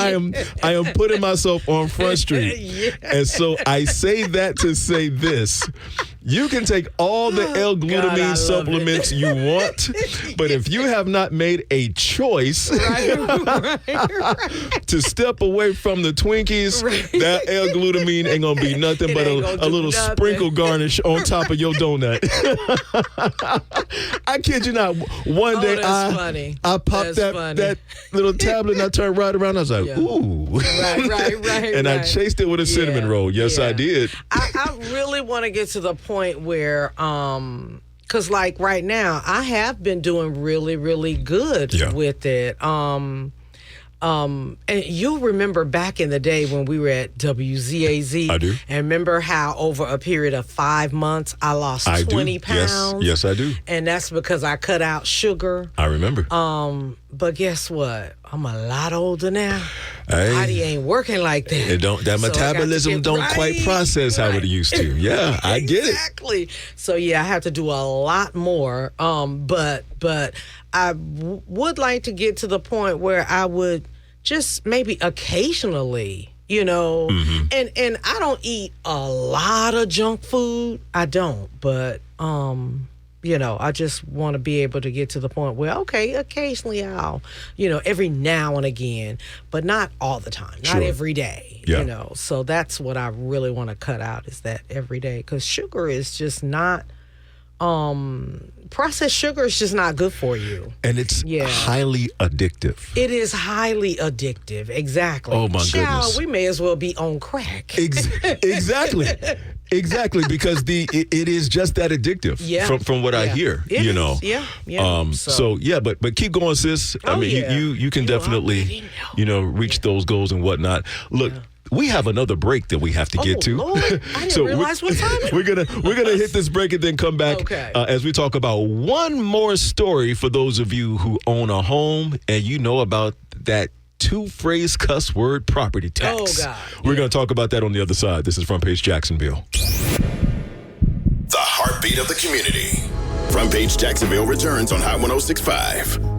I am putting myself on Front Street. And so I say that to say this. You can take all the L-glutamine supplements you want, but if you have not made a choice to step away from the Twinkies, that L-glutamine ain't gonna be nothing but a little sprinkle garnish on top of your donut. I kid you not. One day I popped that little tablet and I turned right around. I was like, ooh. Right. And I chased it with a cinnamon roll. Yes, I did. I really want to get to the point where, because like right now, I have been doing really, really good with it. And you'll remember back in the day when we were at WZAZ. I do. And remember how over a period of 5 months, I lost 20 pounds? Yes, I do. And that's because I cut out sugar. I remember. But guess what? I'm a lot older now. Hey. Body ain't working like that. That metabolism don't quite process how it used to. Yeah, I get it. Exactly. So I have to do a lot more. But I would like to get to the point where I would just maybe occasionally, and I don't eat a lot of junk food. I don't, but I just want to be able to get to the point where, okay, occasionally I'll, every now and again, but not all the time, not every day, So that's what I really want to cut out, is that every day, because sugar is just not, processed sugar is just not good for you. And it's highly addictive. It is highly addictive. Exactly. Oh, my goodness. We may as well be on crack. Exactly. Exactly, because it is just that addictive from what I hear, but keep going, sis. You can definitely, reach those goals and whatnot. Look, we have another break that we have to get to. Lord, I didn't realize what time it was. We're gonna hit this break and then come back as we talk about one more story for those of you who own a home and you know about that 2-phrase cuss word property tax. Oh, God. We're going to talk about that on the other side. This is Front Page Jacksonville. The heartbeat of the community. Front Page Jacksonville returns on Hot 106.5.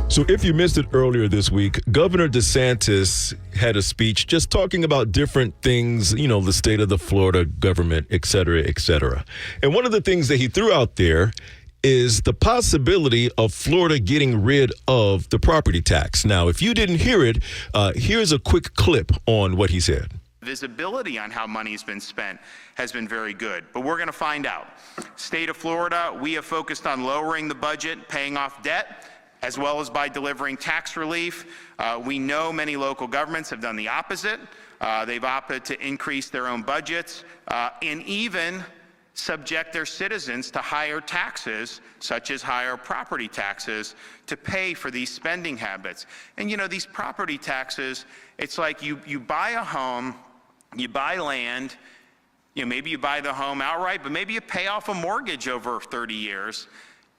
So if you missed it earlier this week, Governor DeSantis had a speech just talking about different things, the state of the Florida government, et cetera, et cetera. And one of the things that he threw out there is the possibility of Florida getting rid of the property tax. Now, if you didn't hear it, here's a quick clip on what he said. Visibility on how money's been spent has been very good, but we're going to find out. State of Florida, we have focused on lowering the budget, paying off debt, as well as by delivering tax relief. We know many local governments have done the opposite. They've opted to increase their own budgets and even subject their citizens to higher taxes, such as higher property taxes, to pay for these spending habits. And these property taxes, it's like you buy a home, you buy land, maybe you buy the home outright, but maybe you pay off a mortgage over 30 years.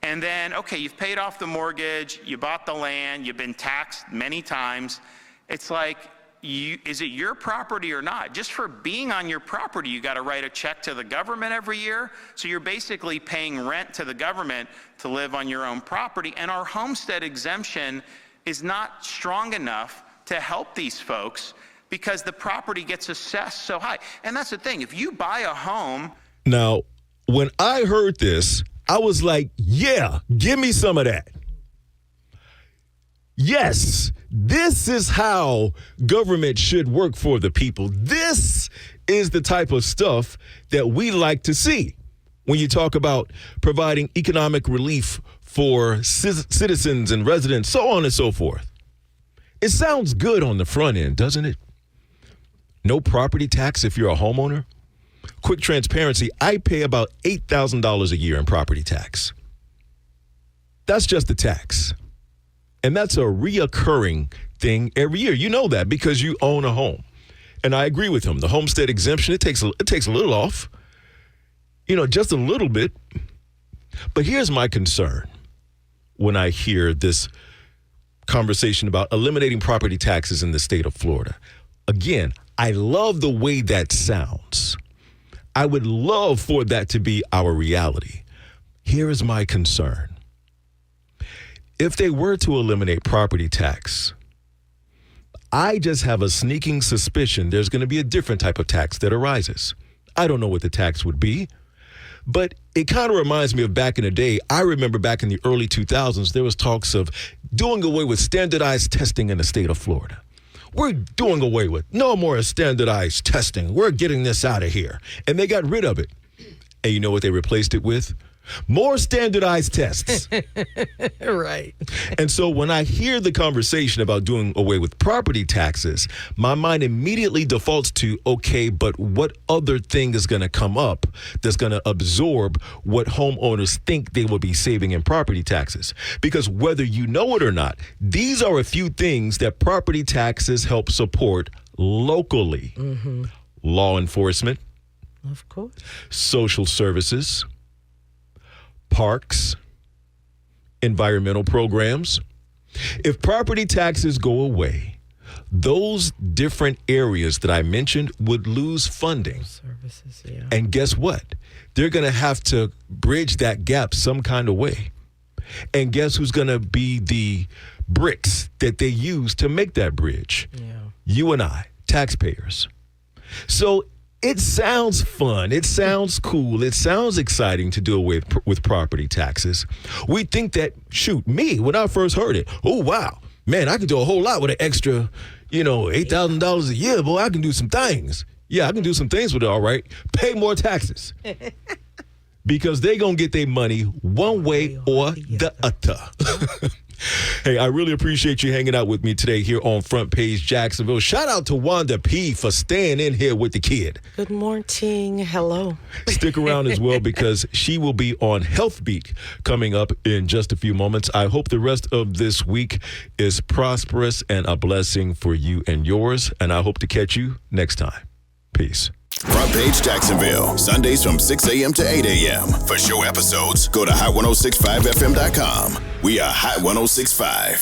And then, okay, you've paid off the mortgage, you bought the land, you've been taxed many times. It's like, is it your property or not? Just for being on your property, you got to write a check to the government every year. So you're basically paying rent to the government to live on your own property. And our homestead exemption is not strong enough to help these folks because the property gets assessed so high. And that's the thing. If you buy a home. Now, when I heard this, I was like, yeah, give me some of that. Yes, this is how government should work for the people. This is the type of stuff that we like to see when you talk about providing economic relief for citizens and residents, so on and so forth. It sounds good on the front end, doesn't it? No property tax if you're a homeowner. Quick transparency, I pay about $8,000 a year in property tax. That's just the tax. And that's a reoccurring thing every year. You know that because you own a home. And I agree with him. The homestead exemption, it takes a little off. Just a little bit. But here's my concern when I hear this conversation about eliminating property taxes in the state of Florida. Again, I love the way that sounds. I would love for that to be our reality. Here is my concern. If they were to eliminate property tax, I just have a sneaking suspicion there's going to be a different type of tax that arises. I don't know what the tax would be, but it kind of reminds me of back in the day. I remember back in the early 2000s, there was talks of doing away with standardized testing in the state of Florida. We're doing away with no more standardized testing. We're getting this out of here. And they got rid of it. And you know what they replaced it with? More standardized tests. Right. And so when I hear the conversation about doing away with property taxes, my mind immediately defaults to, okay, but what other thing is going to come up that's going to absorb what homeowners think they will be saving in property taxes? Because whether you know it or not, these are a few things that property taxes help support locally. Mm-hmm. Law enforcement. Of course. Social services. Parks, environmental programs. If property taxes go away, those different areas that I mentioned would lose funding. Services, yeah. And guess what? They're going to have to bridge that gap some kind of way. And guess who's going to be the bricks that they use to make that bridge? Yeah. You and I, taxpayers. So it sounds fun. It sounds cool. It sounds exciting to do away with property taxes. We think that, when I first heard it, oh, wow, man, I can do a whole lot with an extra, $8,000 a year. Boy, I can do some things. Yeah, I can do some things with it, all right. Pay more taxes. Because they going to get their money one way or the other. Hey, I really appreciate you hanging out with me today here on Front Page Jacksonville. Shout out to Wanda P. for staying in here with the kid. Good morning. Hello. Stick around as well because she will be on Health Beat coming up in just a few moments. I hope the rest of this week is prosperous and a blessing for you and yours. And I hope to catch you next time. Peace. Front Page Jacksonville, Sundays from 6 a.m. to 8 a.m. For show episodes, go to hot1065fm.com. We are Hot 1065.